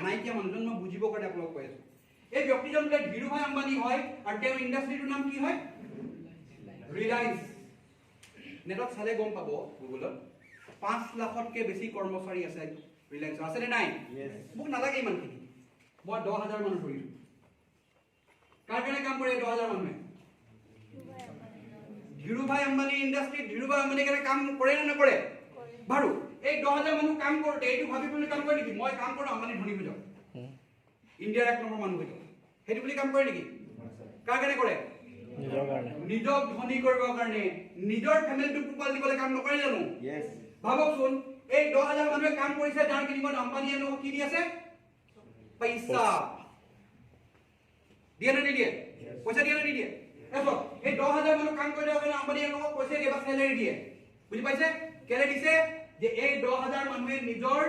নাইকিয়া মানুহজন মই বুজিব কাৰণে আপোনাক কৈ আছো এই ব্যক্তিজন বোলে ধীৰুভাই আম্বানী হয় আৰু তেওঁৰ ইন্ডাস্ট্ৰিটোৰ নাম কি হয় ৰিলায়েন্স নেটত চালে গম পাব গুগলত 5 লাখতকৈ বেছি কৰ্মচাৰী আছে ৰিলায়েন্স আছে নে নাই মোক নালাগে ইমানখিনি মই 10000 মানুহ ধৰিছো কাৰ কাৰণে কাম কৰে 10000 মানুহে ধীৰুভাই আম্বানী ইন্ডাস্ট্ৰি ধীৰুভাই আম্বানী কাৰণে কাম কৰে নে নকৰে বাৰু এই 10000 মানুহ কাম কৰোতে এইটো ভাবি পেলাই কাম কৰে নেকি মই কাম কৰো আম্বানী ধনী হৈ যাও ইণ্ডিয়াৰ এক নম্বৰ মানুহ হৈ যাও হেতু বুলি কাম কৰে নেকি কাৰ কাৰণে কৰে নিজক ধনী কৰিবৰ কাৰণে নিজৰ ফ্যামিলিটো পোপাল দিবলৈ কাম নকৰে জানো ভাবকচোন এই 10000 মানুহে কাম কৰিছে যাৰ বিনিময়ত আম্বানীয়ে নো কি দি আছে পইচা দিয়ে নে নিদিয়ে পইচা দিয়ে নে নিদিয়ে এসব এই 10000 মানুহ কাম কৰিলে কাৰণে আম্বানীয়ে নো পইচা দিয়ে বা স্যালাৰি দিয়ে বুজি পাইছে কেলে দিছে যে এই 10000 মানুহে নিজৰ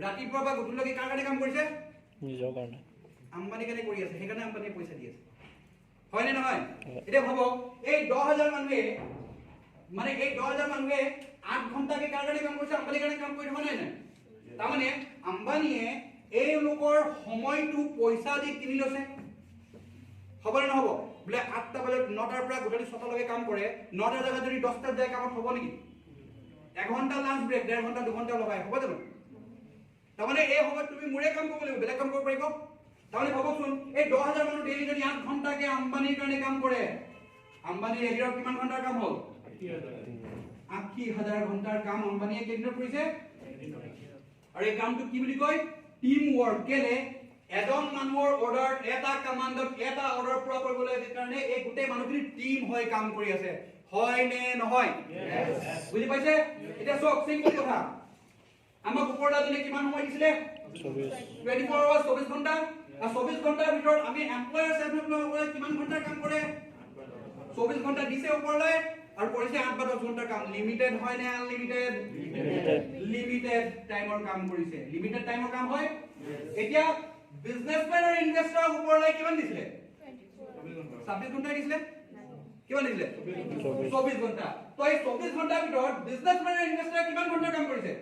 ৰাতিপুৱা বা গধূলিলৈকে কাৰ কাৰণে কাম কৰিছে নিজৰ কাৰণে আম্বানী কাৰণে কৰি আছে সেইকাৰণে আম্বানীয়ে পইচা দি আছে হয় নে নহয় এটা ভাবক এই 10000 মানুহে মানে এই 10000 মানুহে 8 ঘণ্টাকে কাৰ কাৰণে কাম কৰিছে আম্বানীৰ কাৰণে কাম কৰি থকা নাই নাই তাৰমানে আম্বানীয়ে এই লোকৰ সময়টো পইচা দি কিনি লৈছে হ'বনে নহ'ব? বোলে 8টা বজাত 9টাৰ পৰা গধূলি 6টালৈকে কাম কৰে, 9টাৰ জেগাত যদি 10টাত যায় কামত হ'ব নেকি? 1 ঘণ্টা লাঞ্চ ব্ৰেক, 1.5 ঘণ্টা 2 ঘণ্টা লগাই হ'ব জানো? তাৰমানে এই সময়ত তুমি মোৰে কাম কৰিব লাগিব, বেলেগ কাম কৰিব পাৰিব? তাৰমানে ভাবকচোন, এই 10,000 মানুহ ডেইলি যদি 8 ঘণ্টাকে আম্বানীৰ কাৰণে কাম কৰে, আম্বানীৰ এদিনত কিমান ঘণ্টাৰ কাম হ'ল? 80,000 ঘণ্টাৰ কাম আম্বানীয়ে কেইদিনত কৰিছে? আৰু এই কামটো কি বুলি কয়? Team work. কেলে? এজন মানুহৰ অৰ্ডাৰ, এটা কমাণ্ডত এটা অৰ্ডাৰ পুৰা কৰিবলৈ কাৰণে এই গোটেই মানুহখিনি টিম হৈ কাম কৰি আছে। হয় নে নহয়? বুজি পাইছে? এতিয়া চক চিম্পল কথা। আমাক ওপৰদাজনে কিমান সময় দিছিলে? 24 আৱাৰ্ছ, 24 ঘণ্টা। আৰু 24 ঘণ্টাৰ ভিতৰত আমি এমপ্লয়াৰ চেল্ফ এমপ্লয়াৰ কিমান ঘণ্টাৰ কাম কৰে? 24 ঘণ্টা দিছে ওপৰলৈ আৰু কৰিছে 8 বা 10 ঘণ্টাৰ কাম। লিমিটেড হয় নে আনলিমিটেড? লিমিটেড টাইমৰ কাম কৰিছে। লিমিটেড টাইমৰ কাম হয়। এতিয়া বিজনেছমেন আৰু ইনভেষ্টৰক ওপৰলৈ কিমান দিছিলে? 26 ঘণ্টা দিছিলে। কিমান দিছিলে? 24 ঘণ্টা। তো এই 24 ঘণ্টাৰ ভিতৰত বিজনেছমেন আৰু ইনভেষ্টৰে কিমান ঘণ্টাৰ কাম কৰিছে?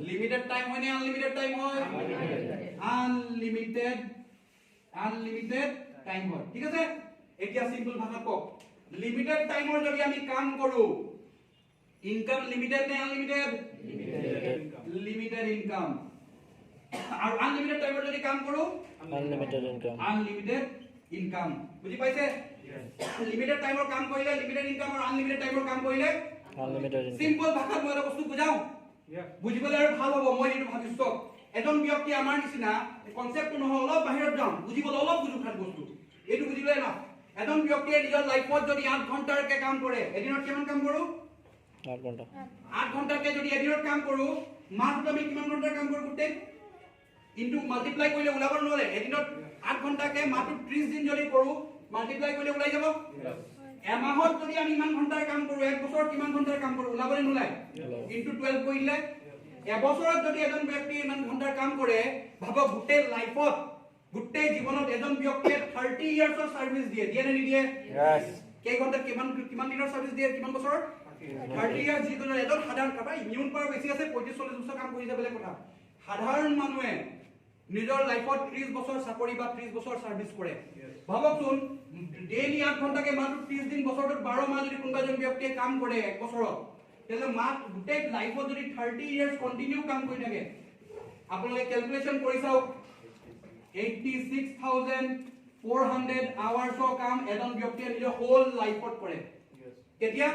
লিমিটেড টাইম হয় নে আনলিমিটেড টাইম হয়? আনলিমিটেড টাইম হয়। ঠিক আছে? এতিয়া সিম্পল ভাষাত কওক, লিমিটেড টাইমৰ যদি আমি কাম কৰো, ইনকাম লিমিটেড নে আনলিমিটেড? Limited income. আৰু আনলিমিটেড টাইমৰ যদি কাম কৰো, আনলিমিটেড ইনকাম। Unlimited income. বুজি পাইছে? লিমিটেড টাইমৰ কাম কৰিলে লিমিটেড ইনকাম, আৰু আনলিমিটেড টাইমৰ কাম কৰিলে আনলিমিটেড ইনকাম। সিম্পল ভাষাত মই এটা বস্তু বুজাও, বুজিবলৈ আৰু ভাল হ'ব। মই এইটো ভাবিছো, এজন ব্যক্তি আমাৰ নিচিনা কনসেপ্টটো নহয়, অলপ বাহিৰত যাওঁ, বুজিবলৈ অলপ বুজো খাট বস্তু, এইটো বুজিবলৈ না। এজন ব্যক্তিয়ে নিজৰ লাইফত যদি 8 ঘণ্টাৰকে কাম কৰে, এদিনত কিমান কাম কৰো? 8 ঘণ্টা। 8 ঘণ্টাকে যদি এদিনত কাম কৰো, মাহত আমি কিমান ঘণ্টাৰ কাম কৰো গোটেই? ইনটু মাল্টিপ্লাই কৰিলে ওলাব নোৱাৰে। এদিনত 8 ঘণ্টাকে মাহত 30 দিন যদি কৰো, মাল্টিপ্লাই কৰিলে ওলাই যাব। এমাহত যদি আমি ইমান ঘণ্টাৰ কাম কৰো, এক বছৰত কিমান ঘণ্টাৰ কাম কৰো? ওলাবনে নোলায়? ইনটু 12 কৰিলে এবছৰত যদি এজন ব্যক্তি ইমান ঘণ্টাৰ কাম কৰে, ভাবক গোটেই লাইফত, গোটেই জীৱনত এজন ব্যক্তিয়ে 30 ইয়াৰ্ছৰ সাৰ্ভিস দিয়ে নে নিদিয়ে? কেই ঘণ্টা কিমান দিনৰ সাৰ্ভিস দিয়ে? কিমান বছৰ? 30 ইয়াৰ্ছ। যিকোনো এজন সাধাৰণ কাবা ইমিউন পাৱাৰ বেছি আছে, 35-40 বছৰ কাম কৰিছে বেলেগ কথা। সাধাৰণ মানুহে নিজৰ লাইফত 30 বছৰ চাকৰি বা 30 বছৰ সাৰ্ভিস কৰে। ভাবকচোন, ডেইলি 8 ঘণ্টাকে মাহত 30 দিন, বছৰটোত 12 মাহ যদি কোনোবা এজন ব্যক্তিয়ে কাম কৰে এক বছৰত, তেলে মাহ গোটেই লাইফত যদি 30 ইয়াৰ্ছ কন্টিনিউ কাম কৰি থাকে, আপোনালোকে ক্যালকুলেশন কৰি চাওক, 86,400 আৱাৰ্ছৰ কাম এজন ব্যক্তিয়ে নিজৰ হোল লাইফত কৰে। কেতিয়া?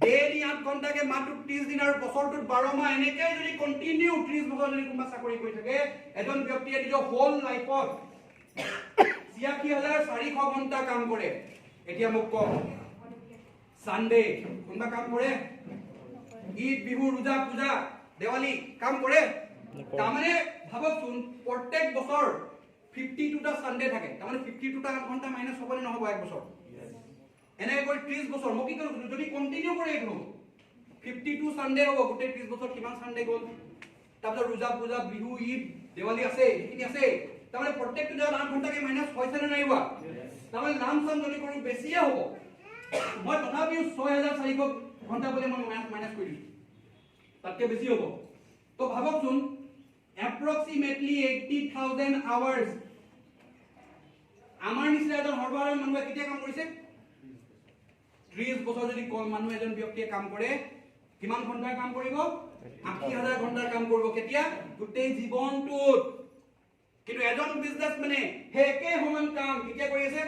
ডেইলি 8 ঘণ্টাকে মাহত 30 দিন আৰু বছৰটোত 12 মাহ, এনেকৈ যদি কন্টিনিউ 30 বছৰ যদি কোনোবা চাকৰি কৰি থাকে, এজন ব্যক্তিয়ে নিজৰ হোল লাইফত 86,400 ঘণ্টা কাম কৰে। এতিয়া মোক কওক, সানডে কোনবা কাম কৰে? ঈদ, বিহু, ৰোজা, পূজা, দেৱালী কাম কৰে? তাৰমানে ভাবকচোন, প্ৰত্যেক বছৰ 52টা সানডে থাকে। তাৰমানে 52টা ঘণ্টা মাইনাস হ'বনে নহ'ব এক বছৰ? এনেকৈ কৰি 30 বছৰ মই কি কৰোঁ, যদি কন্টিনিউ কৰে এইটো 52 সানডে হ'ব। গোটেই 30 বছৰ কিমান সানডে গ'ল? তাৰপিছত ৰোজা, পূজা, বিহু, ঈদ, দেৱালী আছে, এইখিনি আছে। তাৰমানে প্ৰত্যেকটো জাগাত 8 ঘণ্টাকে মাইনাস হৈছে নে নাই হোৱা? তাৰমানে নাম চাম যদি কৰোঁ বেছিয়ে হ'ব। মই তথাপিও 6,400 ঘণ্টা বুলি মই মাইনাস কৰি দিছোঁ, তাতকৈ বেছি হ'ব। তো ভাবকচোন, এপ্ৰক্সিমেটলি 80,000 আৱাৰ্ছ আমাৰ নিচিনা এজন সৰ্বসাধাৰণ মানুহে কেতিয়া কাম কৰিছে? 30 বছৰ যদি কম মানুহ এজন ব্যক্তিয়ে কাম কৰে, কিমান ঘণ্টাৰ কাম কৰিব? 80,000 ঘণ্টাৰ কাম কৰিব। কেতিয়া? গোটেই জীৱনটোত। কিন্তু এজন বিজনেছমেনে হেকে সমান কাম কেতিয়া কৰি আছে?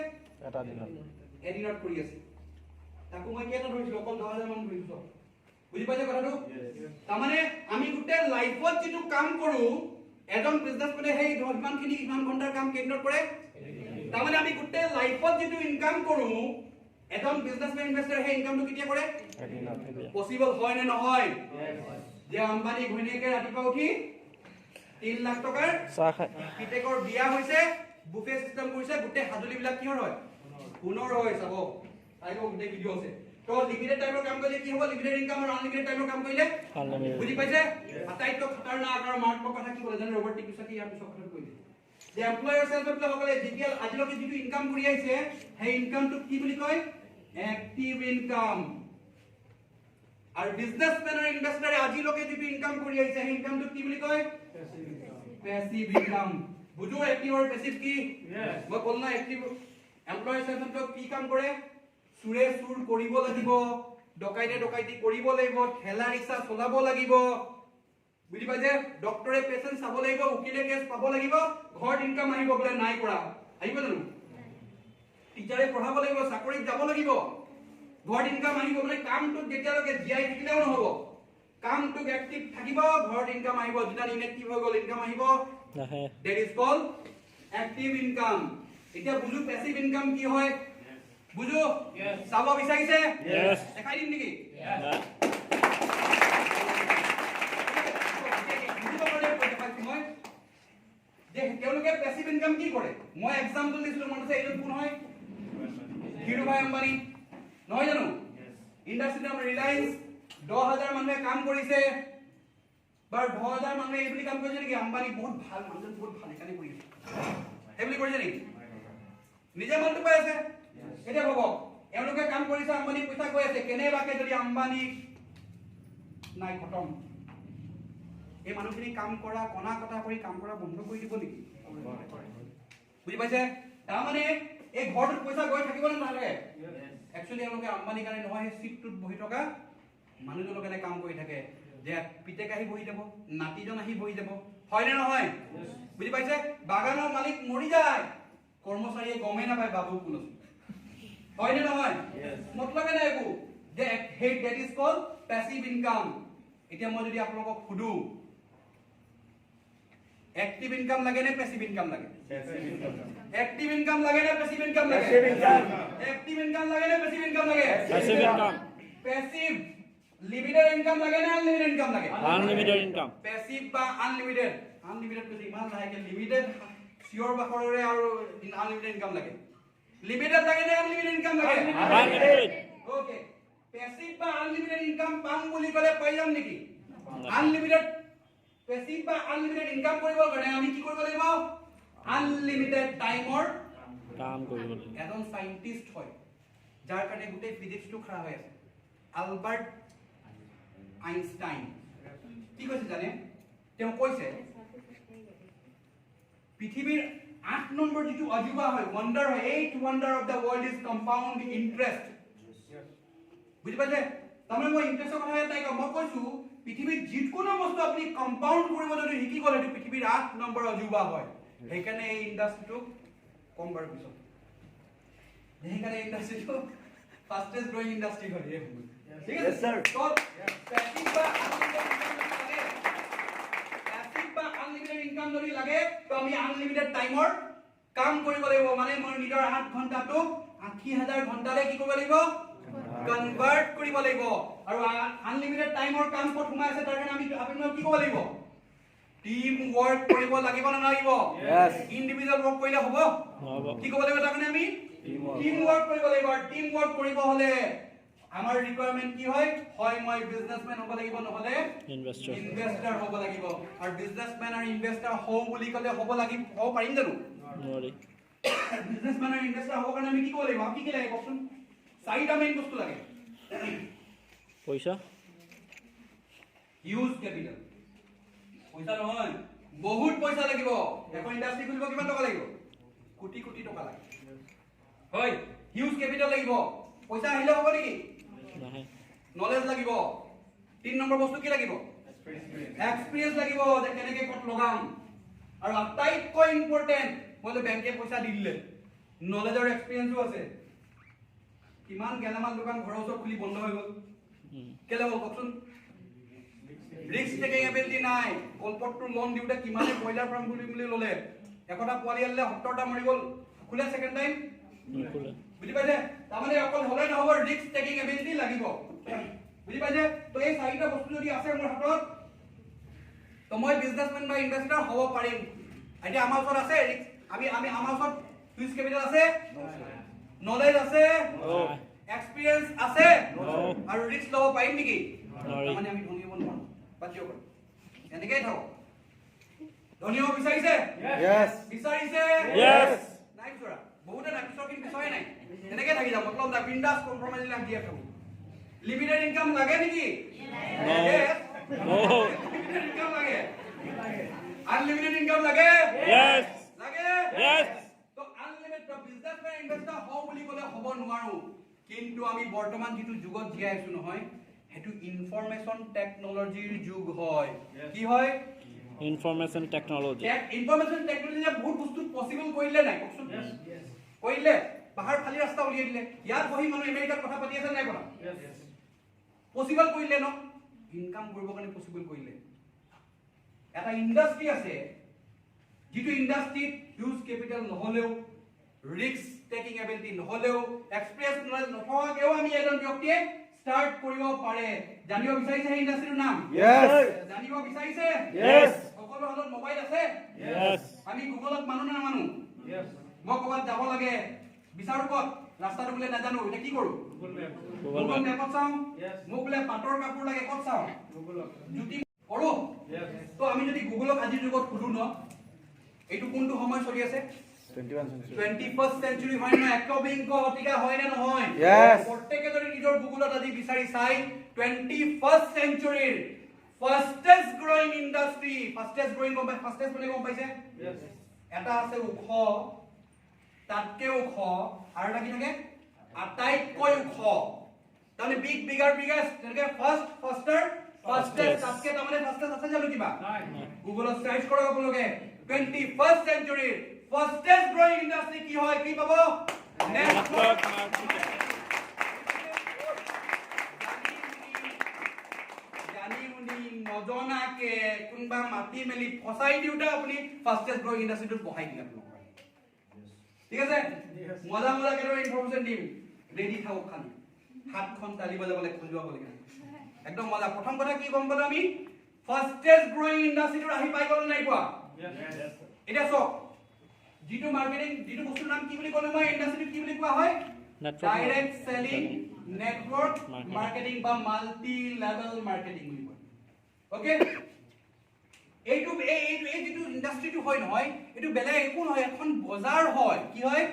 এটা দিনত। এদিনত কৰি আছে। তাকো মই কেইটা ধৰিছো? অকল 10,000 মান ধৰিছো। বুজি পাইছে কথাটো? তাৰমানে আমি গোটেই লাইফত যিটো কাম কৰো, এজন বিজনেছমেনে সেই ইমান ঘণ্টাৰ কাম কেইদিনত কৰে? তাৰমানে আমি গোটেই লাইফত যিটো ইনকাম কৰো, এজন বিজনেছমেন ইনভেষ্টৰ সেই ইনকামটো কেতিয়া কৰে? পসিবল হয় নে নহয়? যে আম্বানী ঘৈণীয়েকে ৰাতিপুৱা উঠি 3 লাখ টকাৰ চাহ খায়, পিটেকৰ বিয়া হৈছে, বুফে সিস্টেম কৰিছে, গোটেই হাজুলিবিলাক কিহৰ হয়? পুনৰ হয়। চাব চাইব, গোটেই ভিডিঅ আছে। তো লিমিটেড টাইমৰ কাম কৰিলে কি হ'ব? লিমিটেড ইনকাম আৰু আনলিমিটেড টাইমৰ কাম কৰিলে আনলিমিটেড। বুজি পাইছে? আটাইতকৈ খতৰনাক আৰু মাৰাত্মক কথা কি ক'লে জানে? ৰবাৰ্ট টিকিউছাকে ইয়াৰ পিছত কথা কৈ দিছে যে এমপ্লয়াৰ সেলফ এমপ্লয়াৰসকলে যেতিয়া আজিলৈকে যিটো ইনকাম কৰি আহিছে, সেই ইনকামটো কি বুলি কয়? Active income. আৰু বিজনেছমেন আৰু ইনভেষ্টৰে আজিলৈকে যিটো ইনকাম কৰি আহিছে, সেই ইনকামটো কি বুলি কয়? Passive income. বুজো এক্টিভ আৰু পেসিভ কি মই ক'লো না এক্টিভ এমপ্লয়াৰ সেকশনটো কি কাম কৰে চুৰে চুৰ কৰিব লাগিব ডকাইতে ডকাইতি কৰিব লাগিব ঠেলা ৰিক্সা চলাব লাগিব বুজি পাইছে ডক্টৰে পেশেন্ট চাব লাগিব উকিলে কেছ পাব লাগিব ঘৰত ইনকাম আহিব বলে নাই কৰা আহিব জানো টিচাৰে পঢ়াব লাগিব চাকৰিত যাব লাগিব ঘৰত ইনকাম আহিব বলে কামটো যেতিয়ালৈকে জিআই থাকিলেও নহব কামটো এক্টিভ থাকিব ঘৰত ইনকাম আহিব যেতিয়া ইনএক্টিভ হৈ গ'ল ইনকাম আহিব নাহে that is called active income এতিয়া বুজু পেসিভ ইনকাম কি হয় বুজু চাব বিচাৰিছে দেখাই দিম নেকি যে তেওঁলোকে পেসিভ ইনকাম কি কৰে মই এক্সাম্পল দিছিলো মনত আছে এইটো কোন হয় ধীৰুভাই আম্বানী নহয় জানো ইণ্ডাষ্ট্ৰিৰ নাম ৰিলায়েন্স 10000 মানুহে কাম কৰিছে বাৰ 10000 মানুহে এই বুলি কাম কৰিছে নেকি আম্বানী বহুত ভাল মানুহ বহুত ভাল একানি কৰিছে এই বুলি কৰিছে নেকি নিজে মনটো পাই আছে এতিয়া ভাবক এওঁলোকে কাম কৰিছে আম্বানী পইচা গৈ আছে কেনেবাকে যদি আম্বানী নাই খতম এই মানুহখিনি কাম কৰা কণা কটা কৰি কাম কৰা বন্ধ কৰি দিব নেকি বুজি পাইছে তাৰ মানে এই ঘৰটোত পইচা গৈ থাকিব নে নালাগে একচুয়ালি এওঁলোকে আম্বানী কাৰণে নহয় সিটটোত বহি থকা মানুহজনৰ কাৰণে কাম কৰি থাকে যে পিতেক আহি বহি যাব নাতিজন আহি বহি যাব হয় নে নহয় বুজি পাইছে বাগানৰ মালিক মৰি যায় কৰ্মচাৰীয়ে গমেই নাপায় বাবু কোন আছে হয় নে নহয় মতলবে নাই একো যে head that is called passive income এতিয়া মই যদি আপোনালোকক সুধো एक्टिव इनकम लगे ने पैसिव इनकम लगे एक्टिव इनकम लगे ने पैसिव इनकम लगे एक्टिव इनकम लगे ने पैसिव इनकम लगे passive income passive limited income लगे ने अनलिमिटेड इनकम लगे अनलिमिटेड इनकम पैसिव बा अनलिमिटेड अनलिमिटेड पे इमान रहा है कि लिमिटेड सियोर बखरे और अनलिमिटेड इनकम लगे लिमिटेड लगे ने अनलिमिटेड इनकम लगे अनलिमिटेड ओके पैसिव बा अनलिमिटेड इनकम पाम বুলি কলে পাই যাম নেকি अनलिमिटेड पैसिव বা আনলিমিটেড ইনকাম কৰিবৰ কাৰণে আমি কি কৰিব লাগিব আনলিমিটেড টাইমৰ কাম কৰিব লাগিব এজন সায়েন্টিস্ট হয় যাৰ কাৰণে গোটেই ফিজিক্সটো খৰা হৈ আছে আলবাৰ্ট আইনষ্টাইন কি কৈছে জানে তেওঁ কৈছে পৃথিৱীৰ 8 নম্বৰ যেটো অজুবা হয় ওয়ান্ডাৰ হয় 8 wonder of the world is compound interest বুজি পাইছে তাৰমানে মই ইন্টাৰেষ্টৰ কথা এটাই মই কৈছো পৃথিৱীৰ যিকোনো বস্তু আপুনি কম্পাউন্ড কৰিব যদি শিকি গলে এটো পৃথিৱীৰ 8 নম্বৰ অজুবা হয় সেইকাৰণে এই ইন্ডাষ্ট্ৰিটো কম বাৰ পিছত সেইকাৰণে ইন্ডাষ্ট্ৰিটো ফাস্টেষ্ট গ্ৰোইং ইন্ডাষ্ট্ৰি হয় এই ঠিক আছে স্যাৰ তো প্যাসিভ বা আনলিমিটেড ইনকাম যদি লাগে তো আমি আনলিমিটেড টাইমৰ কাম কৰিব লাগিব মানে মই নিজৰ 8 ঘণ্টাটো 80000 ঘণ্টালে কি কৰিব লাগিব কনভাৰ্ট কৰিব লাগিব আৰু আনলিমিটেড টাইমৰ কাম ক'ত সোমাই আছে তাৰ কাৰণে আমি আপোনাক কি কৰিব লাগিব টিম ওয়াৰ্ক কৰিব লাগিব না লাগিব यस ইন্ডিভিজুয়াল ওয়াৰ্ক কৰিলে হ'ব নহব কি কৰিব লাগিব তাৰ কাৰণে আমি টিম ওয়াৰ্ক কৰিব লাগিব আৰু টিম ওয়াৰ্ক কৰিব হলে আমাৰ ৰিকোয়াৰমেন্ট কি হয় হয় মই বিজনেসম্যান হ'ব লাগিব নহলে ইনভেস্টৰ হ'ব লাগিব আৰু বিজনেসম্যান আৰু ইনভেস্টৰ হও বুলি কলে হ'ব লাগিব হ'ব পাৰিম জানো নোৱাৰি বিজনেসম্যান আৰু ইনভেস্টৰ হ'ব কাৰণে আমি কি কৰিব লাগিব আপনি কি লাগে কওকচোন চাৰিটা মেইন বস্তু লাগে পইচা ইউজ ক্যাপিটাল পইচা নহয় বহুত পইচা লাগিব এখন ইন্ডাষ্ট্ৰি খুলিব কিমান টকা লাগিব কোটি কোটি টকা লাগে হয় হিউজ ক্যাপিটাল লাগিব পইচা আহিলে হ'ব নেকি নহয় নলেজ লাগিব 3 নম্বৰ বস্তু কি লাগিব এক্সপেৰিয়েন্স লাগিব যে কেনেকৈ কত লগাম আৰু আটাইতকৈ ইম্পৰ্টেন্ট বলে বেংকে পইচা দিলে নলেজ আৰু এক্সপেৰিয়েন্সও আছে কিমান গেলামাল দোকান ঘৰৰ ওচৰত খুলি বন্ধ হৈ গ'ল কেলে হ'ল কওকচোন ৰিস্ক টেকিং এবিলিটি নাই কলপটটো লোন দিউতে কিমানে বয়লাৰ ফাৰ্ম খুলি বুলি ললে একটা পোৱালি আনলে 70টা মৰি গ'ল খুলে সেকেন্ড টাইম খুলে বুজি পাইছে তাৰমানে অকল হলে নহব ৰিস্ক টেকিং এবিলিটি লাগিব বুজি পাইছে তো এই চাৰিটা বস্তু যদি আছে মোৰ হাতত তো মই বিজনেসম্যান বা ইনভেস্টৰ হ'ব পাৰিম এতিয়া আমাৰ ওচৰত আছে আমি আমাৰ ওচৰত হিউজ ক্যাপিটাল আছে নলেজ আছে এক্সপেৰিয়েন্স আছে আৰু ৰিস্ক লব পাৰিম নেকি মানে আমি ধনী হ'ব নোৱাৰো বাধ্য কৰিম এনেকৈ থাকক ধনী হ'ব বিচাৰিছে यस বিচাৰিছে यस নাই বিচৰা বহুতে নাই বিচৰা কিন্তু বিচৰাই নাই এনেকৈ থাকি যাব মতলব না বিন্দাস কম্প্ৰমাইজ লাগ দিয়া থাকো লিমিটেড ইনকাম লাগে নেকি নো লিমিটেড ইনকাম লাগে আনলিমিটেড ইনকাম লাগে यस আমি বৰ্তমান যিটো যুগত জীয়াই আছো নহয় হেতু ইনফৰমেশন টেকনলজিৰ যুগ হয় কি হয় ইনফৰমেশ্যন টেকনলজি ইনফৰমেশন টেকনলজিয়ে বহুত বস্তু পসিবল কৰিলে নাই কওকচোন কৰিলে বাহাৰ খালি ৰাস্তা উলিয়াই দিলে ইয়াত বহি মানুহ আমেৰিকাত কথা পাতি আছে নাই কৰা পসিবল কৰিলে ন ইনকাম কৰিব কাৰণে পসিবল কৰিলে এটা ইন্ডাস্ট্ৰি আছে যিটো ইন্ডাস্ট্ৰিত হিউজ কেপিটেল নহলেও ৰিস্ক টেকিং এবিলিটি নহলেও এক্সপ্ৰেছ নলেজ নথকাকেও আমি এজন ব্যক্তিয়ে স্টাৰ্ট কৰিব পাৰে জানিব বিচাৰিছে এই ইন্ডাস্ট্ৰিৰ নাম জানিব বিচাৰিছে সকলো হাতত মোবাইল আছে আমি গুগলত মানুহ না মানুহ মই ক'বাত যাব লাগে বিচাৰো ক'ত ৰাস্তাটো বোলে নাজানো এটা কি কৰো গুগল মেপত চাওঁ মোক বোলে পাটৰ কাপোৰ লাগে ক'ত চাওঁ জুতি কৰো তো আমি যদি গুগলক আজিৰ যুগত খুদু ন এইটো কোনটো সময় চলি আছে 21st century হয় না একবিংশ শতিকা হয় না নহয় প্ৰত্যেকৰে যদি নিজৰ গুগলত আজি বিচাৰি চাই 21st century fastest growing industry fastest growing company fastest মানে গম পাইছে এটা আছে ওখ তাতকে ওখ আৰু এটা কি থাকে আটাইতকৈ ওখ তাৰমানে বিগ বিগাৰ বিগেষ্ট তেনেকে ফাৰ্স্ট ফাস্টাৰ ফাস্টেষ্ট তাতকে তাৰমানে ফাস্টেষ্ট আছে জানো কিবা গুগলত সাৰ্চ কৰক আপোনালোকে 21st century fastest growing industry কি হয় কি পাব নেটৱৰ্ক মাৰ্কেটিং জানি মুনি নজনাকে কোনবা মাটি মেলি ফসাই দিউটা আপুনি fastest growing industry টো বহাই দিলে আপোনালোক ঠিক আছে মজা মজা কেনে ইনফৰমেশন দিম ৰেডি থাকক খালি হাতখন তালি বজাবলে খুলিব লাগে একদম মজা প্ৰথম কথা কি গম পালো আমি ফাস্টেষ্ট গ্ৰোইং ইন্ডাস্ট্ৰিটো আহি পাই গল নাই কোৱা এটা সব জিটো মাৰ্কেটিং জিটো বস্তুৰ নাম কি বুলি ক'লো মই ইন্ডাস্ট্ৰি কি বুলি কোৱা হয় ডাইৰেক্ট সেলিং নেটৱৰ্ক মাৰ্কেটিং বা মাল্টি লেভেল মাৰ্কেটিং বুলি কয় ওকে এইটো এই যেটো ইন্ডাস্ট্ৰিটো হয় নহয় এটো বেলেগ একো নহয় এখন বজাৰ হয় কি হয়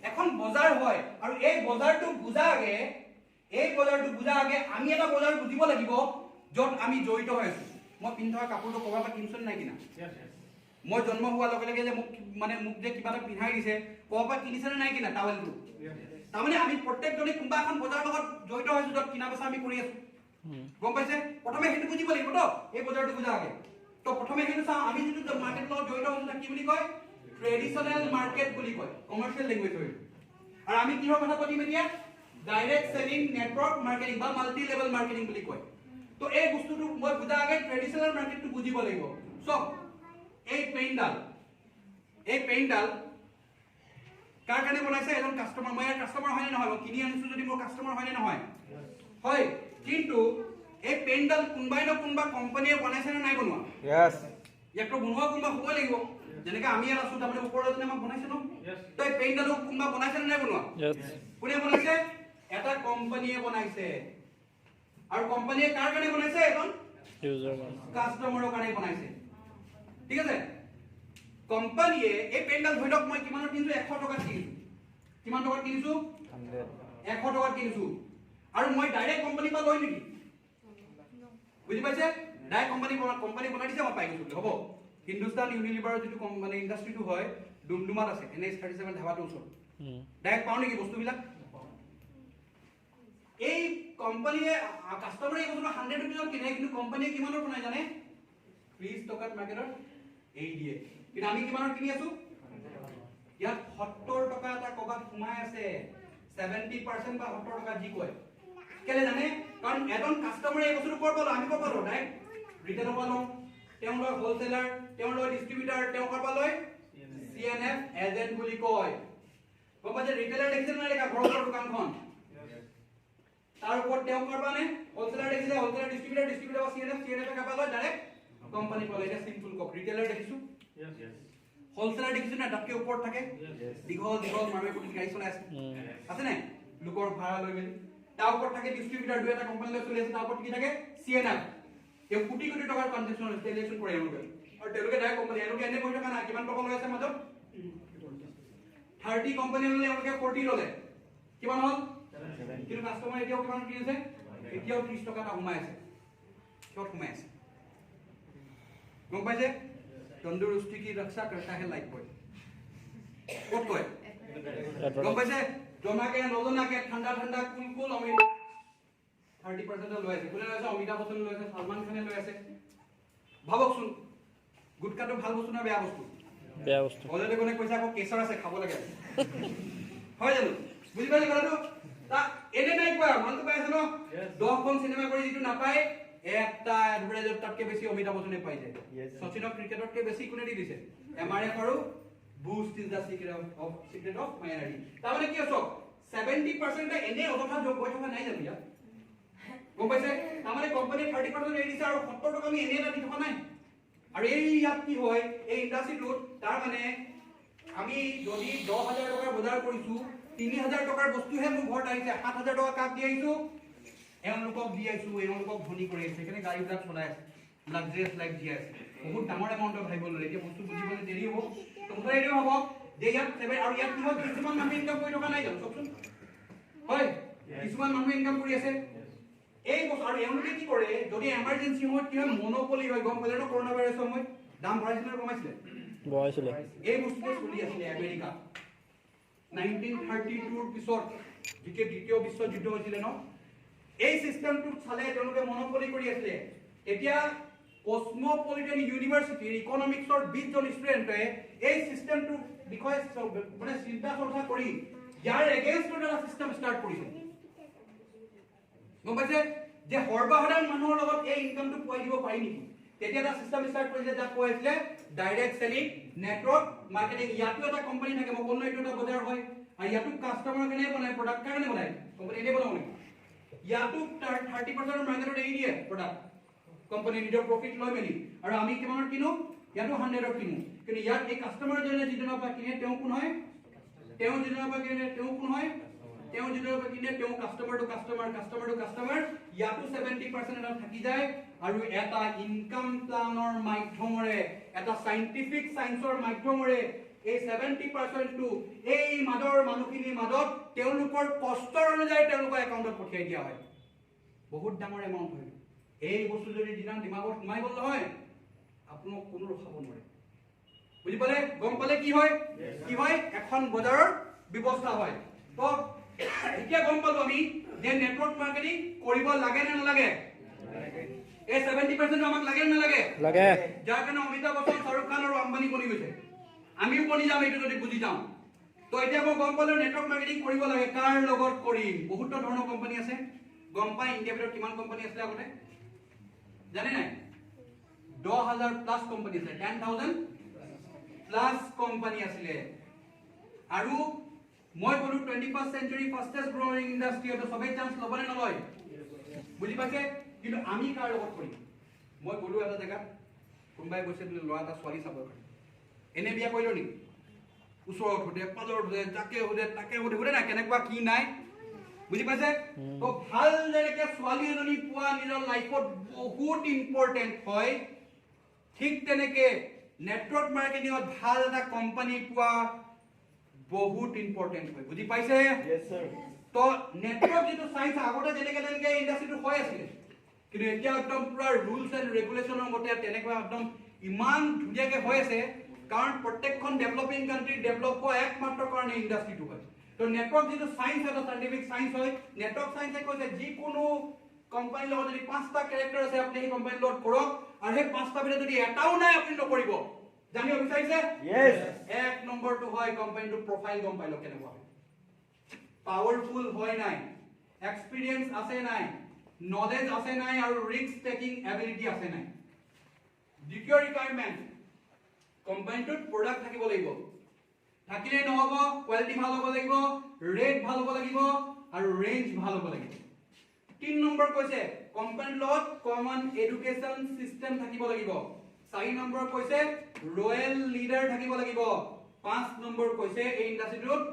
এখন বজাৰ হয় আৰু এই বজাৰটো বুজা আগে আমি এটা বজাৰ বুজিব লাগিব যত আমি জড়িত হৈ আছো মই পিন্ধা কাপোৰটো ক'বা বা কিনছন নাই কিনা মই জন্ম হোৱা লগে লগে যে মোক যে কিবা এটা পিন্ধাই দিছে ক'বা কিনিছে নাই কিনা টাৱেলটো তাৰমানে আমি প্ৰত্যেকজনে কোনবা এখন বজাৰ লগত জড়িত হৈছো যত কিনা বেচা আমি কৰি আছো গম পাইছে প্ৰথমে হেতু বুজিব লাগিব তো এই বজাৰটো বুজা আগে তো প্ৰথমে হেতু চাও আমি যেটো মাৰ্কেট লগত জড়িত হৈছো কি বুলি কয় ট্ৰেডিশনাল মাৰ্কেট বুলি কয় কমাৰ্শিয়েল ল্যাঙ্গুৱেজ হয় আৰু আমি কিহৰ কথা পাতিম এতিয়া ডাইৰেক্ট সেলিং নেটৱৰ্ক মাৰ্কেটিং বা মাল্টি লেভেল মাৰ্কেটিং বুলি কয় তো এই বস্তুটো মই বুজা আগে ট্ৰেডিশনাল মাৰ্কেটটো বুজিব লাগিব সব এই পেইনডাল কাৰ কাৰণে বনাইছে এজন কাস্টমাৰ মই কাস্টমাৰ হয় নে নহয় মই কিনি আনিছো যদি মোৰ কাস্টমাৰ হয় নে নহয় হয় কিন্তু এই পেইনডাল কোনবাই না কোনবা কোম্পানীয়ে বনাইছে নে নাই বনোৱা ইয়াকটো বনোৱা কোনবা হ'ব লাগিব যেনেকা আমি আছো তাৰমানে ওপৰত যেনে আমাক বনাইছে ন তো এই পেইনডাল কোনবা বনাইছে নে নাই বনোৱা কোনে বনাইছে এটা কোম্পানীয়ে বনাইছে আৰু কোম্পানীয়ে কাৰ কাৰণে বনাইছে এখন ইউজাৰ কাস্টমাৰৰ কাৰণে বনাইছে ঠিক আছে কোম্পানীয়ে এই পেইনডাল ধৰিলক মই কিমানত কিনিছো 100 টকাত কিনিছো কিমান টকাত কিনিছো 100 টকাত কিনিছো আৰু মই ডাইৰেক্ট কোম্পানী পা লৈ নেকি বুজি পাইছে ডাইৰেক্ট কোম্পানী বনাই দিছে মই পাই গৈছো হ'ব হিন্দুস্তান ইউনিলিভাৰৰ যেটো কোম্পানী ইন্ডাস্ট্ৰিটো হয় ডুমডুমাত আছে NH 37 ধাবাটো ওচৰত ডাইৰেক্ট পাও নেকি বস্তুবিলাক এই কোম্পানীয়ে কাস্টমাৰে এই বস্তুটো 100 रुपीजত কিনে কিন্তু কোম্পানীয়ে কিমানৰ বনাই জানে 30 টকাত মাৰ্কেটত এই দিয়ে কিন্তু আমি কিমানৰ কিনি আছো ইয়াত 70 টকা এটা কবাত সোমাই আছে 70% বা 70 টকা জি কয় কেলে জানে কাৰণ এজন কাস্টমাৰে এই বস্তুটো কৰ পালো আমি কৰ পালো ডাইৰেক্ট ৰিটেইলৰ পালো তেওঁলোকৰ হোলসেলাৰ তেওঁলোকৰ ডিস্ট্ৰিবিউটাৰ তেওঁলোকৰ পালো CNF এজেন্ট বুলি কয় গমপাছে ৰিটেইলাৰ দেখিছে না লেখা ঘৰৰ দোকানখন তাৰ ওপৰত তেওঁ কৰবানে হোলসেলাৰ দেখিছে হোলসেলাৰ ডিস্ট্ৰিবিউটাৰ বা CNF কাপালো ডাইৰেক্ট কোম্পানী পালো এটা সিম্পল কপ ৰিটেইলাৰ দেখিছো হোলসেলাৰ দেখিছো না ডাকে ওপৰত থাকে দীঘল মামে কোটি গাড়ী চলাই আছে নাই লোকৰ ভাড়া লৈ মেলি তাৰ ওপৰত থাকে ডিস্ট্ৰিবিউটাৰ দুই এটা কোম্পানী লৈ চলি আছে তাৰ ওপৰত কি থাকে CNF এই কোটি টকাৰ ট্ৰানজেকচন ষ্টেলেশন কৰে এওঁলোকে আৰু তেওঁলোকে ডাইৰেক্ট কোম্পানী এওঁলোকে এনে কৰি থকা না কিমান টকা লৈ আছে মাজত 30 কোম্পানী ললে এওঁলোকে 40 ললে কিমান হল কিন্তু কাস্টমাৰ এতিয়াও কিমান কিনিছে এতিয়াও 30 টকা এটা সোমাই আছে কিয় সোমাই আছে গম পাইছে তন্দুरुस्ती की रक्षा करता है लाइफ बॉय ক'ত কয় গম পাইছে জমাকে নজনাকে ঠাণ্ডা ঠাণ্ডা কুল কুল অমিত 30% লৈ আছে কোনে লৈ আছে অমিতাভ বচ্চন লৈ আছে সলমান খানে লৈ আছে ভাবকচোন গুটকাটো ভাল বস্তু না বেয়া বস্তু বেয়া বস্তু অলৰেডি কোনে কৈছে আকৌ কেশৰ আছে খাব লাগে হয় জানো বুজি পাইছে কথাটো তা এনে নাই কোৱা মানটো পাই আছে ন 10খন সিনেমা কৰি যিটো নাপায় একটা এডভাৰটাইজত তাতকে বেছি অমিতাভ বচ্চনে পাই যায় সচিনক ক্ৰিকেটতকে বেছি কোনে দি দিছে এমআৰএফ আৰু boost is the secret of my energy তাৰমানে কি আছে 70% এনে অযথা যোগ হৈ থকা নাই জানো ইয়াত গম পাইছে তাৰমানে কোম্পানী 30% এৰি দিছে আৰু 70 টকা আমি এনে এটা দি থকা নাই আৰু এই ইয়াত কি হয় এই ইণ্ডাষ্ট্ৰিটোত তাৰমানে আমি যদি 10000 টকাৰ বজাৰ কৰিছো 3000 টকাৰ বস্তুহে মোৰ ঘৰত আহিছে 7000 টকা কাক দি আহিছো এওঁলোকক দি আহিছো এওঁলোকক ধনী কৰি আহিছে সেইকাৰণে গাড়ীবিলাক চলাই আছে লাক্সাৰিয়াছ লাইফ জীয়াই আছে বহুত ডাঙৰ এমাউণ্টৰ ভাবিব ল'লে এতিয়া বস্তু বুজিবলৈ দেৰি হ'ব তো মুঠতে এইটো হ'ব যে ইয়াত আৰু ইয়াত কি হয় কিছুমান মানুহে ইনকাম কৰি থকা নাই জানো চাওকচোন হয় কিছুমান মানুহে ইনকাম কৰি আছে এই বস্তু আৰু এওঁলোকে কি কৰে যদি এমাৰ্জেঞ্চি সময়ত কি হয় মনোপলি হয় গম পালে ন কৰোনা ভাইৰাছৰ সময়ত দাম বঢ়াইছিলে নে কমাইছিলে বঢ়াইছিলে এই বস্তুটো চলি আছিলে আমেৰিকা 1932 ৰ পিছত যেতিয়া দ্বিতীয় বিশ্বযুদ্ধ হৈছিলে ন এই সিস্টেমটো চালে তেওঁলোকে মনোপলি কৰি আছিলে এতিয়া কসমোপলিটান ইউনিভাৰ্চিটিৰ ইকনমিক্সৰ 20 জন ষ্টুডেণ্টে এই সিস্টেমটো বিষয়ে মানে চিন্তা চৰ্চা কৰি ইয়াৰ এগেইনষ্টত এটা সিস্টেম ষ্টাৰ্ট কৰিছে গম পাইছে যে সৰ্বসাধাৰণ মানুহৰ লগত এই ইনকামটো পোৱাই দিব পাৰি নেকি তেতিয়া এটা সিস্টেম ষ্টাৰ্ট কৰিছে যাক কোৱা হৈছিলে ডাইৰেক্ট সেলিং নেটৱৰ্ক মাৰ্কেটিং ইয়াতো এটা কোম্পানী থাকে মই ক'লো এইটো এটা বজাৰ হয় আৰু ইয়াতো কাস্টমাৰ কেনে বনায় প্ৰডাক্ট কাৰণে বনায় কোম্পানী এনে বনাব নেকি ইয়াতো 30% মাৰ্কেটত এৰি দিয়ে প্ৰডাক্ট কোম্পানী নিজৰ প্ৰফিট লৈ মেলি আৰু আমি কিমানত কিনো ইয়াতো 100ত কিনো কিন্তু ইয়াত এই কাস্টমাৰ জনে যিজনৰ পৰা কিনে তেওঁ কোন হয় তেওঁ যিজনৰ পৰা কিনে তেওঁ কোন হয় তেওঁ যিজনৰ পৰা কিনে তেওঁ কাস্টমাৰ টু কাস্টমাৰ ইয়াতো 70% এটা থাকি যায় আৰু এটা ইনকাম প্লানৰ মাধ্যমৰে এটা সাইন্টিফিক সায়েন্সৰ মাধ্যমৰে এই 70% টো এই মাদৰ মানুহখিনিৰ মাজত তেওঁলোকৰ কষ্টৰ অনুযায়ী তেওঁলোকৰ একাউণ্টত পঠিয়াই দিয়া হয় বহুত ডাঙৰ এমাউণ্ট হয় এই বস্তু যদি দিনান দিমাগত সোমাই গ'ল নহয় আপোনাক কোনো ৰখাব নোৱাৰে বুজি পালে গম পালে কি হয় এখন বজাৰৰ ব্যৱস্থা হয় তো এতিয়া গম পালো আমি যে নেটৱৰ্ক মাৰ্কেটিং কৰিব লাগে নে নালাগে এই 70% আমাক লাগে নে নালাগে লাগে যাৰ কাৰণে অমিতাভ বচ্চন শাহৰুখ খান আৰু আম্বানী বনি গৈছে আমিও বনি যাম এইটো যদি বুজি যাওঁ তো এতিয়া মই গম পালো নেটৱৰ্ক মাৰ্কেটিং কৰিব লাগে কাৰ লগত কৰিম বহুত ধৰণৰ কোম্পানী আছে গম পাই ইণ্ডিয়াৰ ভিতৰত কিমান কোম্পানী আছে আগতে জানে নাই 10000 প্লাস কোম্পানী আছে 10000 প্লাস কোম্পানী আছিল আৰু মই বলু 21st century fastest growing industry তো সবে চান্স লবনে নলয় বুজি পাইছে কিন্তু আমি কাৰ লগত কৰিম মই বলু এটা জায়গা কোনবাই গৈছে বুলি লৰা এটা ছোৱালী চাব এনে বিয়া কৰিলো নি ওচৰত হতে পাজৰ হতে যাকে হতে তাকে হতে না কেনেকুৱা কি নাই বুজি পাইছে তো ভাল যেনেকে ছোৱালী এজনী পোৱা নিজৰ লাইফত বহুত ইম্পৰ্টেন্ট হয় ঠিক তেনেকে নেটৱৰ্ক মাৰ্কেটিংত ভাল এটা কোম্পানী পোৱা বহুত ইম্পৰ্টেন্ট হয় বুজি পাইছে Yes, sir. তো নেটৱৰ্ক যেটো সাইন্স আগতে যেনেকে ইন্ডাষ্ট্ৰিটো হৈ আছিল কিন্তু এতিয়া একদম পুৰা ৰুলছ এণ্ড ৰেগুলেশ্যনৰ মতে তেনেকুৱা একদম ইমান ধুনীয়াকে হৈ আছে কাৰণ প্ৰত্যেকখন ডেভেলপিং কান্ট্ৰি ডেভেলপ হোৱা একমাত্ৰ কাৰণে ইন্ডাষ্ট্ৰিটো হয় তো নেটৱৰ্ক যেটো সাইন্স এটা সাইন্টিফিক সাইন্স হয় নেটৱৰ্ক সাইন্সে কৈছে যিকোনো কোম্পানীৰ লগত যদি 5টা ক্যাৰেক্টাৰ আছে আপুনি এই কোম্পানীৰ লগত কৰক আৰু সেই 5টা ভিতৰত যদি এটাও নাই আপুনি নকৰিব জানিব বিচাৰিছে Yes. এক নম্বৰটো হয় কোম্পানীটো প্ৰফাইল গম পাইলো কেনেকুৱা হয় পাৱাৰফুল হয় নাই এক্সপেৰিয়েন্স আছে নাই নলেজ আছে নাই আৰু ৰিস্ক টেকিং এবিলিটি আছে নাই দ্বিতীয় ৰিকুৱাৰমেন্ট কোম্পানীটোত প্ৰডাক্ট থাকিব লাগিব থাকিলে নহব কোৱালিটি ভাল হ'ব লাগিব ৰেট ভাল হ'ব লাগিব আৰু ৰেঞ্জ ভাল হ'ব লাগিব 3 নম্বৰ কৈছে কোম্পানীৰ লগত কমন এডুকেশ্যন সিস্টেম থাকিব লাগিব 4 নম্বৰ কৈছে ৰয়েল লিডাৰ থাকিব লাগিব 5 নম্বৰ কৈছে এই ইন্ডাষ্ট্ৰিটোত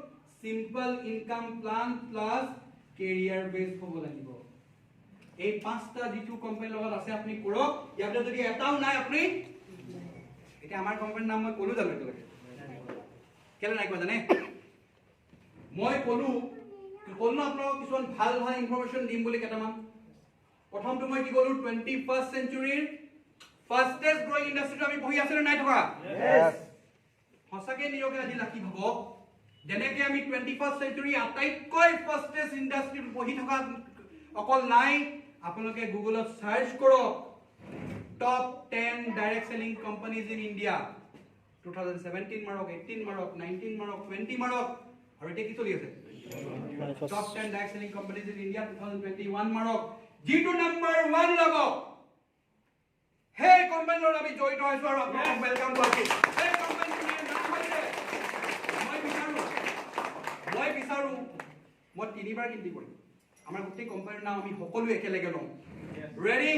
simple income plan plus career base হ'ব লাগিব এই 5টা যেটো কোম্পানীৰ লগত আছে আপুনি কৰক ইয়াতে যদি এটাও নাই আপুনি এটা আমাৰ কোম্পানীৰ নাম মই ক'লো জানো এতিয়ালৈকে কেলে নাই কোৱা জানে মই ক'লো আপোনাক কিছুমান ভাল ভাল ইনফৰমেশন দিম বুলি কেটামান প্ৰথমটো মই কি ক'লো 21st century fastest growing industry আমি বহি আছে নাই থকা Yes. সঁচাকে নিৰকে আজি লাকি ভাবক যেনেকে আমি 21st century আটাইতকৈ ফাষ্টেষ্ট ইণ্ডাষ্ট্ৰীত বহি থকা অকল নাই আপোনালোকে গুগলত সাৰ্চ কৰক top 10 direct selling companies in India 2017 মাৰক 18 মাৰক 19 মাৰক 20 মাৰক আৰু এতিয়া কি চলি আছে top 10 direct selling companies in India 2021 মাৰক জিটো নাম্বাৰ 1 লগক হেই কোম্পানীৰ আমি জড়িত হৈছো আৰু আপোনাক ওয়েলকাম কৰিছো হেই কোম্পানীৰ নাম হৈছে মই বিচাৰো মই তিনিবাৰ গিনতি কৰিম আমাৰ গোটেই কোম্পানীৰ নাম আমি সকলো একেলগে লওঁ ৰেডি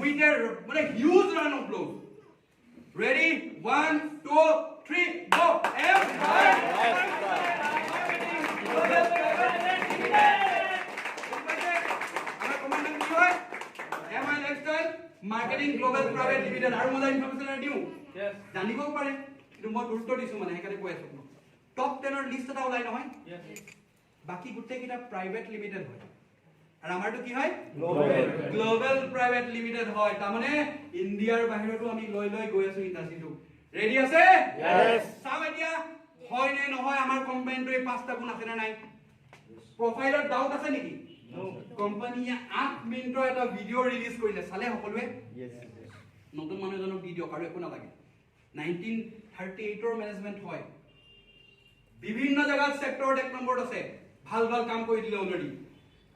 উইথ এ মানে huge round of blows ready 1 2 3 go F আমাৰ কোম্পানীৰ নাম কি হয় MI lifestyle marketing global private limited আৰু মজা ইনফৰমেশন দিও জানিব পাৰে কিন্তু মই গুৰুত্ব দিছো মানে সেইকাৰণে কৈ আছো টপ 10 ৰ লিষ্ট এটা ওলাই নহয় বাকি গুটেই কিটা প্ৰাইভেট লিমিটেড হয় আৰু আমাৰটো কি হয় গ্লোবাল প্ৰাইভেট লিমিটেড হয় তাৰ মানে ইণ্ডিয়াৰ বাহিৰতো আমি লৈ গৈ আছো ইণ্ডাষ্ট্ৰীটো ৰেডি আছে यस চাও এতিয়া হয় নে নহয় আমাৰ কোম্পানীটোৱে পাঁচটা গুণ আছে নে নাই প্ৰফাইলত ডাউট আছে নেকি নো কোম্পানীয়ে 8 মিনিটৰ এটা ভিডিঅ' ৰিলিজ কৰিলে চালে সকলোৱে यस নতুন মানুহজনক দি দিয়ক আৰু একো নালাগে 1938 ৰ মেনেজমেন্ট হয় বিভিন্ন জায়গাত সেক্টৰত এক নম্বৰ আছে ভাল ভাল কাম কৰি দিলে অলৰেডি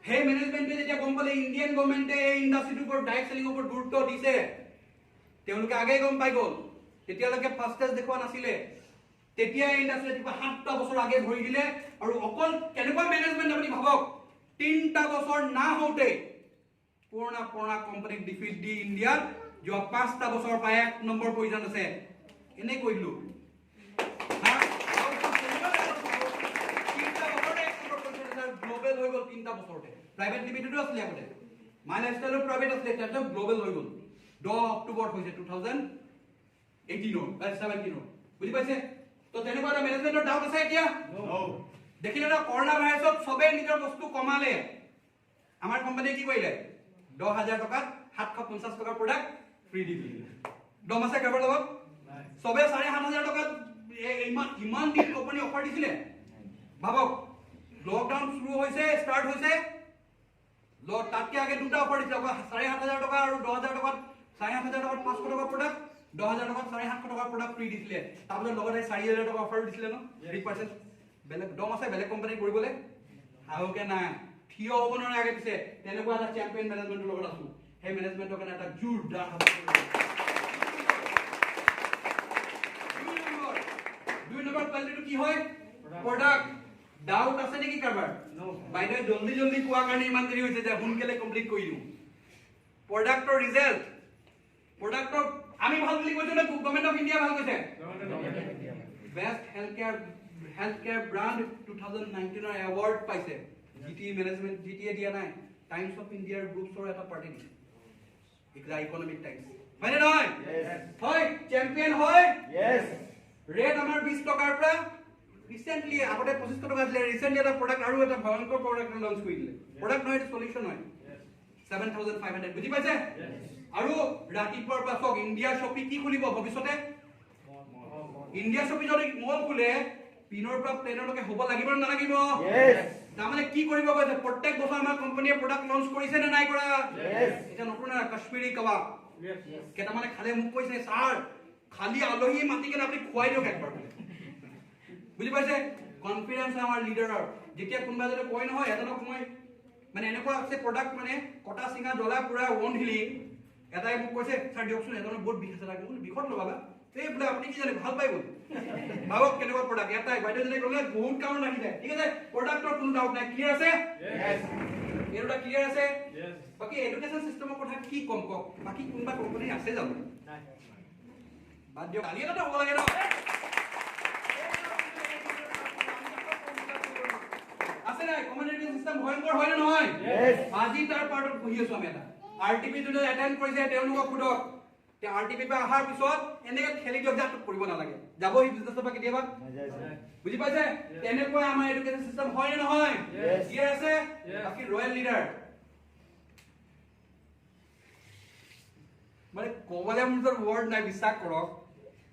হে মেনেজমেন্টে যেতিয়া গম পালে ইন্ডিয়ান গভৰ্ণমেণ্টে এই ইণ্ডাষ্ট্ৰীটোৰ ওপৰত ডাইৰেক্ট সেলিং ওপৰত গুৰুত্ব দিছে তেওঁলোকে আগে গম পাই গল তেতিয়ালৈকে ফাষ্টেষ্ট দেখুৱা নাছিলে তেতিয়া এই ইণ্ডাষ্ট্ৰীটো 7টা বছৰ আগে ধৰি দিলে আৰু অকল কেনেকুৱা মেনেজমেন্ট আপুনি ভাবক 3টা বছৰ না হওঁতে পুৰণা কোম্পানীক ডিফিট দি ইণ্ডিয়াত যোৱা 5টা বছৰ পায় 1 নম্বৰ পজিচন আছে এনে কৈলো গ্লোবাল হৈ গল 3টা বছৰতে প্ৰাইভেট লিমিটেডো আছিল আগতে মাই লাইফষ্টাইলৰ প্ৰাইভেট আছিল এটা গ্লোবাল হৈ গল 10 অক্টোবৰ হৈছে 2018 বুজি পাইছে তো তেনেকুৱা এটা মেনেজমেন্টৰ ডাউট আছে এতিয়া নো দেখিলে না কৰোনা ভাইৰাছত সবে নিজৰ বস্তু কমালে আমাৰ কোম্পানীয়ে কি কৰিলে 10000 টকাত 750 টকাৰ প্ৰডাক্ট ফ্ৰী দি দিলে দম আছে কাৰোবাৰ লগত সবে 7500 টকাত ইমান দিন কোম্পানী অফাৰ দিছিলে ভাবক লকডাউন শুরু হয়েছে স্টার্ট হয়েছে তাতকে আগে দুটা অফার দিছিল 7500 টাকা আর 10000 টাকা 7500 টাকা 500 টাকা প্রোডাক্ট 10000 টাকা 750 টাকা প্রোডাক্ট ফ্রি দিছিলে তারপরে লগতে 4000 টাকা অফার দিছিলে ন 3% বেলেগ দম আছে বেলেগ কোম্পানী কৰিবলে হাওকে না থিয় হ'ব ন আগে পিছে তেনেকুৱা এটা চ্যাম্পিয়ন ম্যানেজমেন্টৰ লগত আছো সেই ম্যানেজমেন্টৰ কাৰণে এটা জোৰদাৰ হাত দুই নম্বৰ কোৱালিটিটো কি হয় প্ৰোডাক্ট ডাউট আছে নেকি কাৰবাৰ নো বাইদে জলদি কোৱা কাৰণে ইমান দেৰি হৈছে যে হুনকেলে কমপ্লিট কৰি দিও প্ৰডাক্টৰ ৰিজাল্ট প্ৰডাক্টৰ আমি ভাল বুলি কৈছো না গভৰ্ণমেন্ট অফ ইণ্ডিয়া ভাল কৈছে বেষ্ট হেলথকেয়াৰ ব্ৰাণ্ড 2019 ৰ এৱাৰ্ড পাইছে জিটি মেনেজমেন্ট জিটিয়ে দিয়া নাই টাইমছ অফ ইণ্ডিয়াৰ গ্ৰুপছৰ এটা পাৰ্টি দিছে ইকৰা ইকোনমিক টাইমছ মানে নহয় হয় চ্যাম্পিয়ন হয় यस ৰেট আমাৰ 20 টকাৰ পৰা ৰিসেন্টলি আগতে 25 টাকা আছিল ৰিসেন্টলি এটা প্ৰডাক্ট আৰু এটা ভয়ংকৰ প্ৰডাক্ট লঞ্চ কৰি দিলে প্ৰডাক্ট নহয় এটা সলিউশন হয় 7500 বুজি পাইছে আৰু ৰাতিপুৱাৰ পাছক ইণ্ডিয়া শপি কি খুলিব ভৱিষ্যতে ইণ্ডিয়া শপি যদি মল খুলে পিনৰ পৰা প্লেনৰলৈকে হ'ব লাগিব না লাগিব यस তাৰমানে কি কৰিব কৈছে প্ৰত্যেক বছৰ আমাৰ কোম্পানীয়ে প্ৰডাক্ট লঞ্চ কৰিছে নে নাই কৰা यस এটা নতুন কাশ্মীৰী কাবাব यस কেটা মানে খালে মোক কৈছে স্যাৰ খালি আলহী মাতি কেনে আপুনি খুৱাই দিয়ক একবাৰ বুজি পাইছে কনফিডেন্স আমাৰ লিডাৰৰ যেতিয়া কোনবা যদি কই নহয় এজনক মই মানে এনেকুৱা আছে প্ৰডাক্ট মানে কটা সিঙা ডলা পুৰা ওন হিলিং এটাই মোক কৈছে স্যাৰ দিয়কচোন এজনৰ বহুত বিষ আছে লাগে বিখত লগাবা এই বোলে আপুনি কি জানে ভাল পাই বল ভাবক কেনেকুৱা প্ৰডাক্ট এটাই বাইদেউ যদি ক'লে বহুত কাম লাগি যায় ঠিক আছে প্ৰডাক্টৰ কোনো ডাউট নাই ক্লিয়াৰ আছে यस এৰোটা ক্লিয়াৰ আছে यस বাকি এডুকেশন সিস্টেমৰ কথা কি কম কক বাকি কোনবা কোম্পানী আছে জানো নাই বাদ দিয়ক কালি এটা হ'ব লাগে ন আছে নাই কমিউনিকেশন সিস্টেম ভয়ংকৰ হয় না নহয় यस আজি তাৰ পাৰ্টত বহি আছো আমি এটা আৰটিপি যদি এটেন্ড কৰিছে তেওঁলোকক খুদক তে আৰটিপি পা আহাৰ পিছত এনেকে খেলি দিয়ক যাত কৰিব নালাগে যাব হি বিজনেছৰ পৰা কেতিয়াবা বুজি পাইছে তেনেকৈ আমাৰ এডুকেশন সিস্টেম হয় না নহয় ক্লিয়াৰ আছে বাকি ৰয়েল লিডাৰ মানে ক'বলে মোৰ ওৱৰ্ড নাই বিশ্বাস কৰক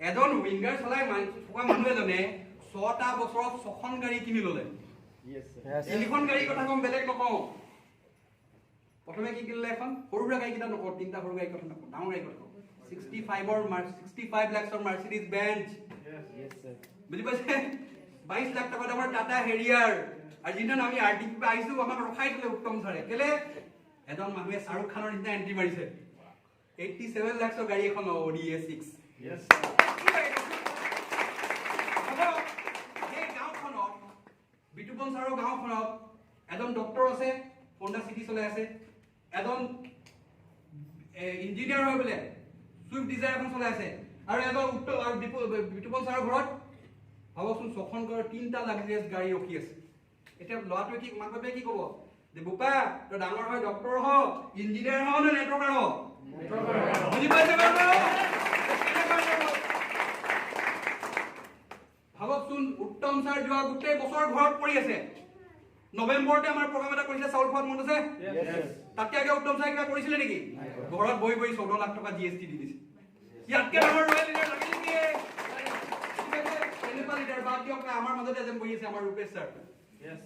এজন উইংগাৰ চলাই থকা মানুহ এজনে 6টা বছৰত 6খন গাড়ী কিনি ললে Yes, sir. তিনিখন গাড়ীৰ কথা কম বেলেগ নকওঁ প্ৰথমে কি কিনিলে এখন সৰু সুৰা গাড়ী কিটা নকওঁ তিনিটা সৰু গাড়ীৰ কথা নকওঁ ডাঙৰ গাড়ীৰ কথা কওঁ 65 লাখৰ মাৰ্চিডিজ বেঞ্চ Yes, sir. বুজি পাইছে 22 লাখ টকা দামৰ টাটা হেৰিয়াৰ আৰু যিদিন আমি আৰটিপি পাইছো আমাক ৰখাই দিলে উত্তম ছাৰে কেলে এজন মানুহে শাহৰুখ খানৰ নিচিনা এন্ট্ৰি মাৰিছে 87 লাখৰ গাড়ী এখন অডি A6 Yes, sir. এই গাঁওখনত বিতুপন ছাৰৰ গাঁওখনত এজন ডক্টৰ আছে হোণ্ডা চিটি চলাই আছে এজন ইঞ্জিনিয়াৰ হয় বোলে সুইফট ডিজায়াৰ এখন চলাই আছে আৰু এজন উত্তৰ আৰু বিতুপন ছাৰৰ ঘৰত ভাবকচোন 6খন ঘৰৰ 3টা লাক্সাৰিয়াছ গাড়ী ৰখি আছে এতিয়া ল'ৰাটোৱে কি মাক বাপে কি ক'ব যে বোপা তই ডাঙৰ হয় ডক্টৰ হ ইঞ্জিনিয়াৰ হ নে নেটৱৰ্কাৰ হ বুজি পাইছে বাৰু ভাবকচোন উত্তম ছাৰ যোৱা গোটেই বছৰ ঘৰত পৰি আছে নৱেম্বৰতে আমাৰ প্ৰগ্ৰাম এটা কৰিছে চাউল খোৱাত মনত আছে Yes. তাতকে আগে উত্তম ছাৰে কিবা কৰিছিলে নেকি ঘৰত বহি বহি 14 লাখ টকা জিএসটি দি দিছে ইয়াতকে ডাঙৰ ৰয়েল লিডাৰ লাগে নেকি এনেকুৱা লিডাৰ বাদ দিয়ক না আমাৰ মাজতে এজন বহি আছে আমাৰ ৰূপেশ ছাৰ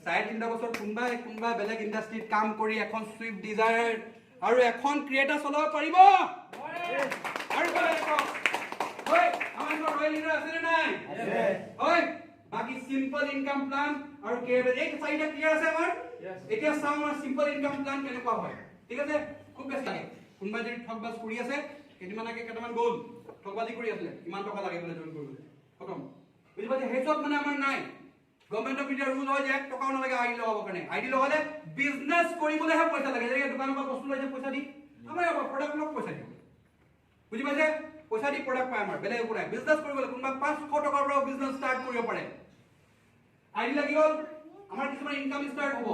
3.5 বছৰ কোনোবা বেলেগ ইণ্ডাষ্ট্ৰীত কাম কৰি এখন সুইফট ডিজায়াৰ আৰু এখন ক্ৰিয়েটা চলাব পাৰিব আৰু হয় আমাৰ ৰয়েল লিডাৰ আছে নে নাই হয় বাকি সিম্পল ইনকাম প্লান আৰু কেবল এক চাইডে ক্লিয়াৰ আছে আমাৰ এতিয়া চাও আমাৰ সিম্পল ইনকাম প্লান কেনেকুৱা হয় ঠিক আছে খুব বেছি লাগে কোনবা যদি ঠকবাজ কৰি আছে কেইদিনমানকে কেইটামান গ'ল ঠকবাজি কৰি আছিল কিমান টকা লাগে বলে জইন কৰিবলৈ খতম বুজি পাইছে হেচত মানে আমাৰ নাই গভৰ্ণমেন্ট অফ ইণ্ডিয়া ৰুল হয় যে 1 টকাও নালাগে আইডি লগাবৰ কাৰণে আইডি লগালে বিজনেছ কৰিবলৈহে পইচা লাগে যেনেকৈ দোকানৰ পৰা বস্তু লৈছে পইচা দি আমাৰ প্ৰডাক্ট লগ পইচা দিব বুজি পাইছে পইচা দি প্ৰডাক্ট পায় আমাৰ বেলেগ একো নাই বিজনেছ কৰিবলৈ কোনোবা 500 টকাৰ পৰা বিজনেছ ষ্টাৰ্ট কৰিব পাৰে আইডি লাগি গ'ল আমাৰ কিছুমান ইনকাম ষ্টাৰ্ট হ'ব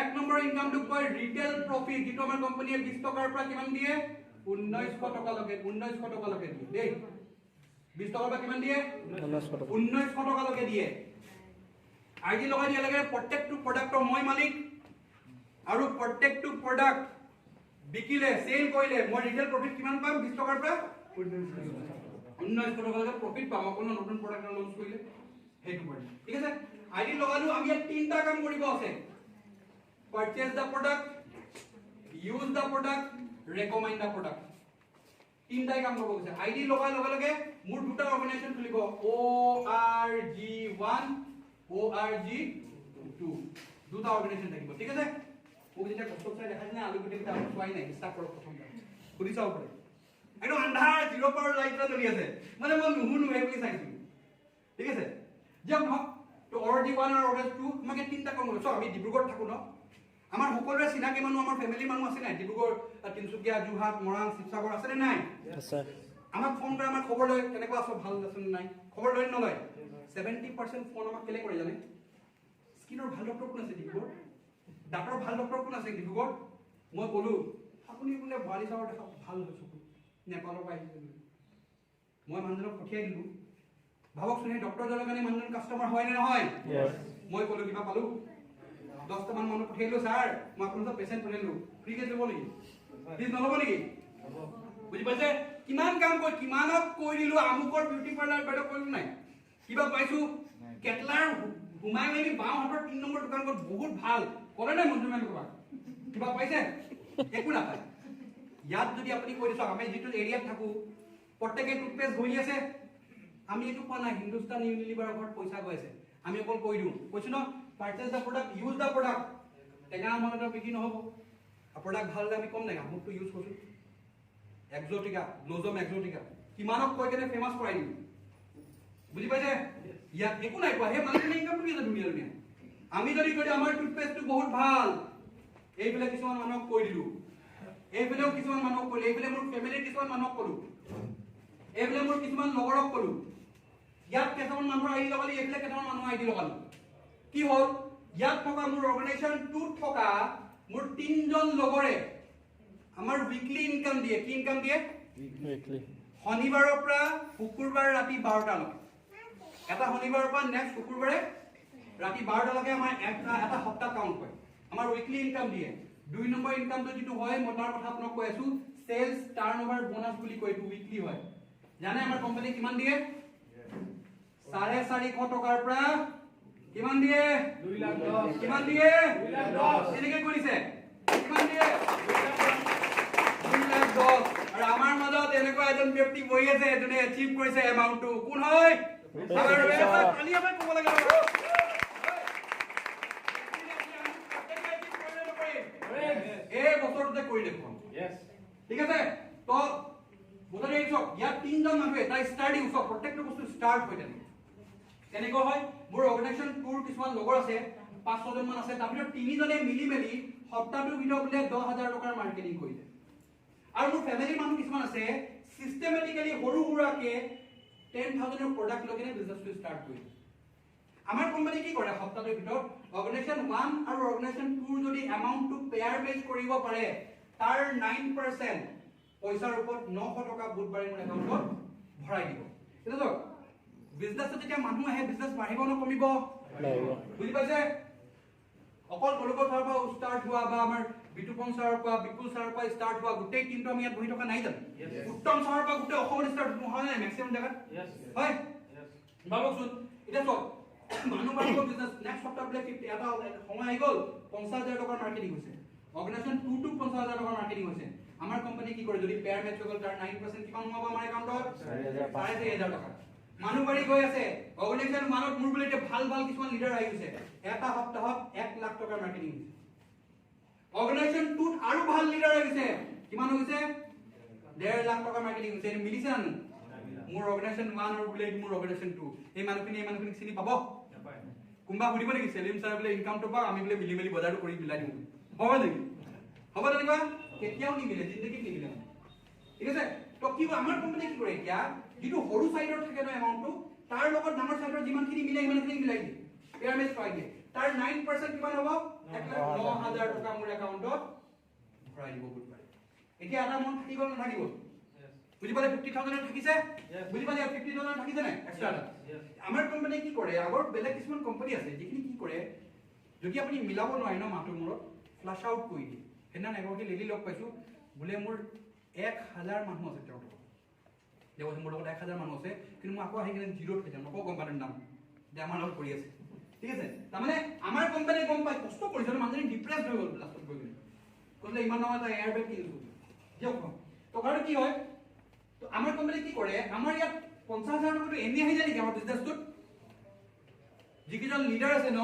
1 নম্বৰ ইনকামটো কয় ৰিটেল প্ৰফিট যিটো আমাৰ কোম্পানীয়ে 20 টকাৰ পৰা কিমান দিয়ে 1900 টকালৈকে দিয়ে দেই 20 টকাৰ পৰা কিমান দিয়ে 1900 টকালৈকে দিয়ে আইডি লগাই দিয়া লাগে প্ৰত্যেকটো প্ৰডাক্টৰ মই মালিক আৰু প্ৰত্যেকটো প্ৰডাক্ট বিকিলে সেল কৰিলে মই ৰিটেল প্ৰফিট কিমান পাম 20 টকাৰ পৰা 1900 টকালৈকে প্ৰফিট পাম কোনো নতুন প্ৰডাক্ট লঞ্চ কৰিলে হেতু পাৰি ঠিক আছে আইডি লগালো আমি ইয়াত তিনটা কাম কৰিব আছে পাৰচেজ দা প্ৰডাক্ট ইউজ দা প্ৰডাক্ট ৰেকমেন্ড দা প্ৰডাক্ট তিনটাই কাম কৰিব আছে আইডি লগাই লগে মোৰ দুটা অৰ্গানাইজেচন খুলিব ORG1 ORG2 দুটা অৰ্গানাইজেচন থাকিব ঠিক আছে মোক যেতিয়া কষ্ট চাই দেখাইছে না আলু গুটি কিটা চোৱাই নাই বিশ্বাস কৰক প্ৰথমতে সুধি চাও পৰে একদম আন্ধাৰ জিৰ' পাৱাৰ লাইট এটা জ্বলি আছে মানে মই নুহুনো এই বুলি চাইছো ঠিক আছে যেন হওক তো ORG1 আৰু ORG2 আমাকে তিনটা কাম কৰিছো আমি ডিব্ৰুগড় থাকো ন আমাৰ সকলোৰে চিনাকি মানুহ আমাৰ ফেমিলি মানুহ আছে নাই ডিব্ৰুগড় তিনচুকীয়া যোৰহাট মৰাণ শিৱসাগৰ আছে নে নাই আছে আমাক ফোন কৰে আমাৰ খবৰ লয় কেনেকুৱা আছো ভাল আছে নে নাই খবৰ লয় নলয় 70% ফোন আমাক কেলে কৰে জানে স্কিনৰ ভাল ডক্টৰ কোন আছে ডিব্ৰুগড় ডাক্তৰ ভাল ডক্টৰ কোন আছে ডিব্ৰুগড় মই ক'লো আপুনি বোলে ভৱালী চাৱৰ দেখা ভাল হৈছে নেপালৰ পৰা আহিছে মই মানুহজনক পঠিয়াই দিলো ভাবকচোন সেই ডক্টৰজনৰ কাৰণে মানুহজন কাষ্টমাৰ হয় নে নহয় মই ক'লো কিবা পালো 10টা মান মানুহ পঠিয়াইলো ছাৰ মই আপোনাৰ পেচেণ্ট পঠিয়াইলো ফ্ৰীকে দিব নেকি ফিজ নল'ব নেকি বুজি পাইছে কিমান কাম কৰি কিমানত কৈ দিলো আমুকৰ বিউটি পাৰ্লাৰ বাইদেউ কৰিলো নাই কিবা পাইছো কেটলাৰ ঘুমাই মেলি বাওঁ হাতৰ 3 নম্বৰ দোকানত বহুত ভাল কৰে নাই মন্ত্ৰী মেম কৰবা কিবা পাইছে একো নাপায় ইয়াত যদি আপুনি কৈ দিছো আমি যিটো এৰিয়াত থাকো প্ৰত্যেকে টুথপেষ্ট ঘূৰি আছে আমি এইটো পোৱা নাই হিন্দুস্তান ইউনিলিভাৰৰ ঘৰত পইচা গৈ আছে আমি অকল কৈ দিওঁ কৈছো ন পাৰচেজ দা প্ৰডাক্ট ইউজ দা প্ৰডাক্ট টেঙা আমানত বিক্ৰী নহ'ব প্ৰডাক্ট ভাল আমি কম নাই আমুকটো ইউজ কৰিছো এক্সোটিকা ব্লজম এক্সোটিকা কিমানক কৈ কেনে ফেমাস কৰাই দিম বুজি পাইছে ইয়াত একো নাই কোৱা হে মানুহজনে ইনকাম কৰি আছে ধুনীয়া ধুনীয়া আমি যদি কৈ আমাৰ টুথপেষ্টটো বহুত ভাল এইবিলাক কিছুমান মানুহক কৈ দিলো এইবিলাও কিছুমান মানুহক ক'লো এইবিলাক মোৰ ফেমিলিৰ কিছুমান মানুহক ক'লো এইবিলাক মোৰ কিছুমান লগৰক ক'লো ইয়াত কেইটামান মানুহৰ আইডি লগালি এইবিলাক কেইটামান মানুহৰ আইডি লগালো কি হ'ল ইয়াত থকা মোৰ অৰ্গানাইজেশ্যনটোত থকা মোৰ 3জন লগৰে আমাৰ উইকলি ইনকাম দিয়ে কি ইনকাম দিয়ে উইকলি শনিবাৰৰ পৰা শুকুৰবাৰ ৰাতি 12টা লৈকে এটা শনিবাৰৰ পৰা নেক্সট শুকুৰবাৰে ৰাতি 12টা লৈকে আমাৰ এটা সপ্তাহ কাউণ্ট কৰে আমাৰ উইকলি ইনকাম দিয়ে 2 নম্বৰ ইনকামটো যেটো হয় মই তাৰ কথা আপোনাক কৈ আছো সেলস টাৰ্নওভাৰ বোনাস বুলি কয় এইটো উইকলি হয় জানে আমাৰ কোম্পানী কিমান দিয়ে 450 টকাৰ পৰা কিমান দিয়ে 2,10,000 কিমান দিয়ে 2,10,000 এনেকে কৰিছে কিমান দিয়ে 2,10,000 আৰু আমাৰ মাজত এনেকুৱা এজন ব্যক্তি বহি আছে যোনে এচিভ কৰিছে এমাউণ্টটো কোন হয় আমাৰ কালি আমাৰ ক'ব লাগে এই বছৰতে কৰি দেখুৱাম Yes. ঠিক আছে তো বুজাই দিছো ইয়াত তিনজন মানুহ এটা ষ্টাৰ্ট ইউজ প্ৰত্যেকটো বস্তু ষ্টাৰ্ট হৈ থাকে কেনেকৈ হয় মোৰ অৰ্গানাইজেশ্যন টুৰ কিছুমান লগৰ আছে 5-6 জন মান আছে তাৰ ভিতৰত তিনিজনে মিলি মেলি সপ্তাহটোৰ ভিতৰত বোলে 10,000 টকাৰ মাৰ্কেটিং কৰিলে আৰু মোৰ ফেমিলি মানুহ কিছুমান আছে সিস্টেমেটিক্যালি সৰু সুৰাকে 10,000 ৰ প্ৰডাক্ট লৈ কিনে বিজনেছটো ষ্টাৰ্ট কৰিলে আমাৰ কোম্পানী কি কৰে সপ্তাহটোৰ ভিতৰত অৰ্গানাইজেশ্যন 1 আৰু অৰ্গানাইজেশ্যন 2 যদি এমাউণ্টটো পেয়াৰ মেচ কৰিব পাৰে তাৰ 9% পইচাৰ ওপৰত 900 টকা বুধবাৰে মোৰ একাউণ্টত ভৰাই দিব এটা তো বিজনেছত যেতিয়া মানুহ আহে বিজনেছ বাঢ়িব নে কমিব বুজি পাইছে অকল কলকত ছাৰৰ পৰা ষ্টাৰ্ট হোৱা বা আমাৰ বিতুপন ছাৰৰ পৰা বিপুল ছাৰৰ পৰা ষ্টাৰ্ট হোৱা গোটেই টিমটো আমি ইয়াত বহি থকা নাই জানো উত্তম ছাৰৰ পৰা গোটেই অসমত ষ্টাৰ্ট নহয় নাই মেক্সিমাম জেগাত Yes. হয় ভাবকচোন এতিয়া চক মানুহ বাঢ়িব বিজনেছ নেক্সট সপ্তাহ বোলে 50 এটা সময় আহি গ'ল 50,000 টকাৰ মাৰ্কেটিং হৈছে অৰ্গানাইজেশ্যন 2 টো 50,000 টকাৰ মাৰ্কেটিং হৈছে আমাৰ কোম্পানী কি কৰে যদি পেয়াৰ মেচ হৈ গ'ল তাৰ 9% কিমান সোমাব আমাৰ একাউণ্টত 4,500 টকা মানুহ বাঢ়ি গৈ আছে অৰ্গানাইজেশ্যন মানত মোৰ বোলে এতিয়া ভাল ভাল কিছুমান লিডাৰ আহি গৈছে এটা সপ্তাহত 1 লাখ টকাৰ মাৰ্কেটিং হৈছে অৰ্গানাইজেশ্যন 2 আৰু ভাল লিডাৰ আহি গৈছে কিমান হৈছে 1.5 লাখ টকাৰ মাৰ্কেটিং হৈছে মিলিছে জানো মোৰ অৰ্গানাইজেশ্যন 1 আৰু বোলে মোৰ অৰ্গানাইজেশ্যন 2 এই মানুহখিনি চিনি পাব কোনবা সুধিব নেকি সেলিম ছাৰ বোলে ইনকামটো পাও আমি বোলে মিলি বজাৰটো কৰি মিলাই দিম হ'ব নেকি হ'ব তেনেকুৱা কেতিয়াও নিমিলে জিন্দগীত নিমিলে ঠিক আছে তো কি আমাৰ কোম্পানী কি কৰে এতিয়া যিটো সৰু সাইডৰ থাকে ন এমাউণ্টটো তাৰ লগত ডাঙৰ সাইডৰ যিমানখিনি মিলে সিমানখিনি মিলাই দিয়ে পেয়াৰ মেচ কৰাই দিয়ে তাৰ 9% কিমান হ'ব 1,09,000 টকা মোৰ একাউণ্টত ভৰাই দিব বুধবাৰে এতিয়া এটা মন থাকি গ'ল নাথাকিব বুজি পালে 50,000 থাকিছে বুজি পালে 50,000 থাকিছে নাই এক্সট্ৰা আমাৰ কোম্পানী কি কৰে আগৰ বেলেগ কিছুমান কোম্পানী আছে যিখিনি কি কৰে যদি আপুনি মিলাব নোৱাৰে ন মাহটোৰ মূৰত ফ্লাশ আউট কৰি দিয়ে সেইদিনা এগৰাকী লেডি লগ পাইছো বোলে মোৰ 1,000 মানুহ আছে তেওঁৰ লগত দেৱসী মোৰ লগত 1,000 মানুহ আছে কিন্তু মই আকৌ আহি কিনে জিৰ' থৈ যাম নকওঁ কোম্পানীৰ নাম যে আমাৰ লগত কৰি আছে ঠিক আছে তাৰমানে আমাৰ কোম্পানীয়ে গম পাই কষ্ট কৰিছে মানুহজনী ডিপ্ৰেছ হৈ গ'ল লাষ্টত গৈ কিনে কৈছিলে ইমান নহয় এটা এয়াৰ বেগ কিনিছো দিয়ক টকাটো কি হয় তো আমাৰ কোম্পানী কি কৰে আমাৰ ইয়াত 50,000 টকাটো এনে আহি যায় নেকি আমাৰ বিজনেছটোত যিকেইজন লিডাৰ আছে ন